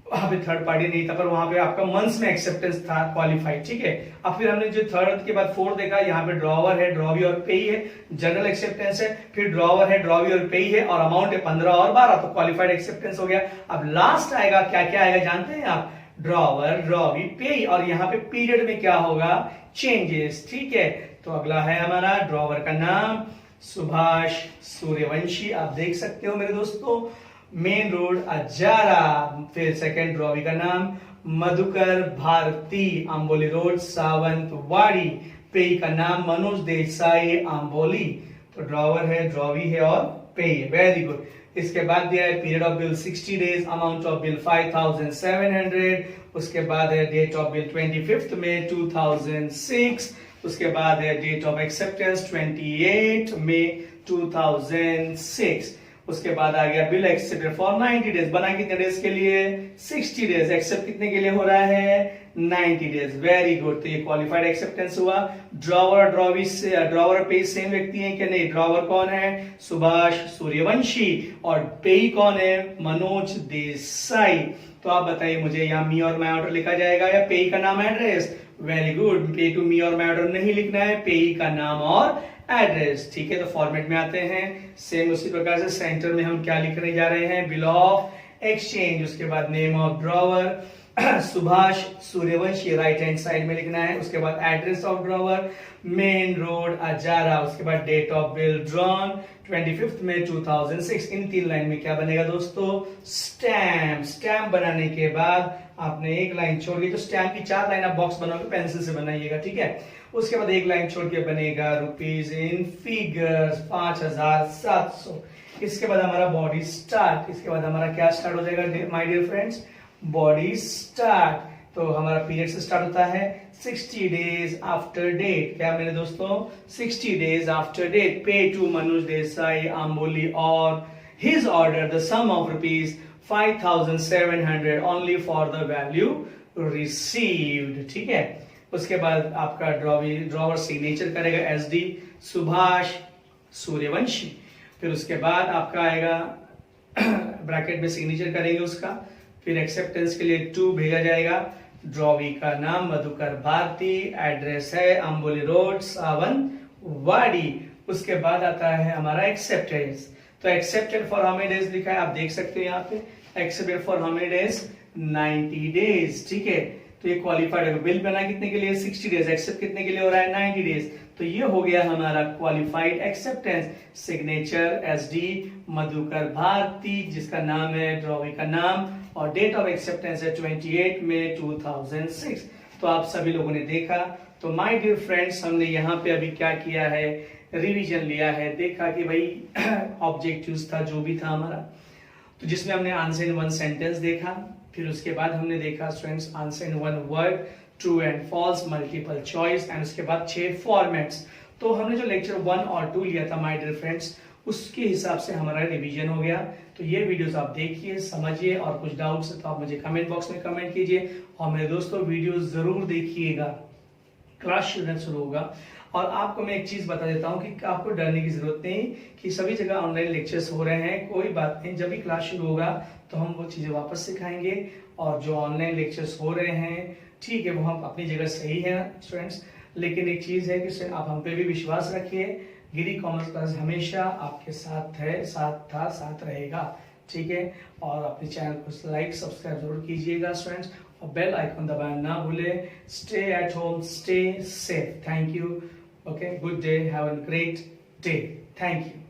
वहां पे थर्ड पार्टी नहीं था, पर वहां पे आपका मंथ्स में एक्सेप्टेंस था क्वालिफाइड। ठीक है, अब फिर हमने जो थर्ड के बाद फोर्थ देखा, यहाँ पे ड्रॉवर है, ड्रॉवी और पे ही है, जनरल एक्सेप्टेंस है। फिर ड्रॉवर है, ड्रॉवी और पे ही है, और अमाउंट है 15 और 12, तो क्वालिफाइड एक्सेप्टेंस हो गया। अब लास्ट आएगा, क्या क्या आएगा जानते हैं आप? ड्रॉवर, ड्रॉवी, पे, और यहाँ पे पीरियड में क्या होगा? चेंजेस। ठीक है, तो अगला है हमारा ड्रॉवर का नाम सुभाष सूर्यवंशी। आप देख सकते हो मेरे दोस्तों, मेन रोड अजारा। फिर सेकंड ड्रॉवी का नाम मधुकर भारती, आंबोली रोड सावंतवाड़ी। पे का नाम मनोज देसाई, आंबोली। तो ड्रॉवर है, ड्रॉवी है और पे। Very good. इसके बाद दिया है period of bill 60 days, amount of bill 5,700। उसके बाद है डेट ऑफ बिल 25 मई 2006। उसके बाद है डेट ऑफ एक्सेप्टेंस 28 मई 2006। उसके बाद आ गया बिल एक्सेप्टेड फॉर 90 डेज। बना कितने डेज के लिए? 60 डेज। एक्सेप्ट कितने के लिए हो रहा है? 90 डेज। Very good. तो ये क्वालिफाइड एक्सेप्टेंस हुआ। ड्रॉवर, ड्रॉवी से ड्रॉवर पे सेम व्यक्ति है कि नहीं? ड्रॉवर कौन है? सुभाष सूर्यवंशी। और पे कौन है? मनोज देसाई। तो आप बताइए मुझे, यहाँ मी और माई ऑर्डर लिखा जाएगा या पे का नाम एड्रेस? Very good. पे to me or my order नहीं लिखना है, पे का नाम और एड्रेस। ठीक है, तो फॉर्मेट में आते हैं। सेम उसी प्रकार से सेंटर में हम क्या लिखने जा रहे हैं, बिल ऑफ एक्सचेंज, उसके बाद name of drawer Subhash Suryavanshi right hand side में लिखना है, उसके बाद address of drawer main road Ajara, उसके बाद date of bill drawn 25 May 2006। इन 3 लाइन में क्या बनेगा दोस्तों, स्टैम्प। स्टैम्प बनाने के बाद आपने एक लाइन छोड़ दी, तो स्टैम्प की 4 लाइन आप बॉक्स बनाओगे, पेंसिल से बनाइएगा। ठीक है, उसके बाद एक लाइन छोड़ के बनेगा रुपीज इन फिगर्स 5700। इसके बाद हमारा बॉडी स्टार्ट, इसके बाद हमारा क्या स्टार्ट हो जाएगा my dear friends, body start. तो हमारा पीरियड से स्टार्ट होता है 60 डेज आफ्टर डेट। क्या मेरे दोस्तों, 60 days after date. Pay to Manoj Desai Amboli or his order the sum of rupees 5700 only for the value received. ठीक है, उसके बाद आपका ड्रॉवर सिग्नेचर करेगा SD सुभाष सूर्यवंशी। फिर उसके बाद आपका आएगा ब्रैकेट में सिग्नेचर करेंगे उसका, फिर एक्सेप्टेंस के लिए 2 भेजा जाएगा। ड्रॉवी का नाम मधुकर भारती, एड्रेस है अंबोली रोड सावंतवाड़ी। उसके बाद आता है हमारा एक्सेप्टेंस। तो accepted for how many days लिखा है, आप देख सकते हो यहाँ पे, accepted for how many days, 90 days. ठीक है, तो ये क्वालिफाइड है। बिल बना कितने के लिए, 60 डेज। एक्सेप्ट कितने के लिए हो रहा है, 90 डेज। तो ये हो गया हमारा qualified acceptance. Signature SD Madhukar Bharati, जिसका नाम है ड्रॉवी का नाम, और डेट ऑफ एक्सेप्टेंस है 28 मई 2006। तो आप सभी लोगों ने देखा। तो माय डियर फ्रेंड्स, हमने यहाँ पे अभी क्या किया है, रिवीजन लिया है, देखा कि भाई ऑब्जेक्टिव्स था जो भी था हमारा, तो जिसमें हमने आंसर इन 1 सेंटेंस देखा। फिर उसके बाद हमने देखा students answer in 1 word, true and false, multiple choice, and उसके बाद 6 फॉर्मेट्स। तो हमने जो लेक्चर 1 और 2 लिया था माय डियर फ्रेंड्स, उसके हिसाब से हमारा रिवीजन हो गया। तो ये वीडियोस आप देखिए, समझिए, और कुछ डाउट्स है तो आप मुझे कमेंट बॉक्स में कमेंट कीजिए। और मेरे दोस्तों वीडियोस जरूर देखिएगा, क्लास शुरू होगा। और आपको मैं एक चीज बता देता हूँ कि आपको डरने की जरूरत नहीं, कि सभी जगह ऑनलाइन लेक्चर्स हो रहे हैं, कोई बात नहीं। जब भी क्लास शुरू होगा तो हम वो चीजें वापस सिखाएंगे। और जो ऑनलाइन लेक्चर्स हो रहे हैं, ठीक है, वो हम अपनी जगह सही है स्टूडेंट्स, लेकिन एक चीज है कि आप हम पे भी विश्वास रखिए। गिरी कॉमर्स क्लास हमेशा आपके साथ है, साथ था, साथ रहेगा। ठीक है, और अपने चैनल को लाइक सब्सक्राइब जरूर कीजिएगा स्टूडेंट्स, और बेल आइकन दबाना ना भूले। Stay at home, stay safe. Thank you. Okay, good day, have a great day. Thank you.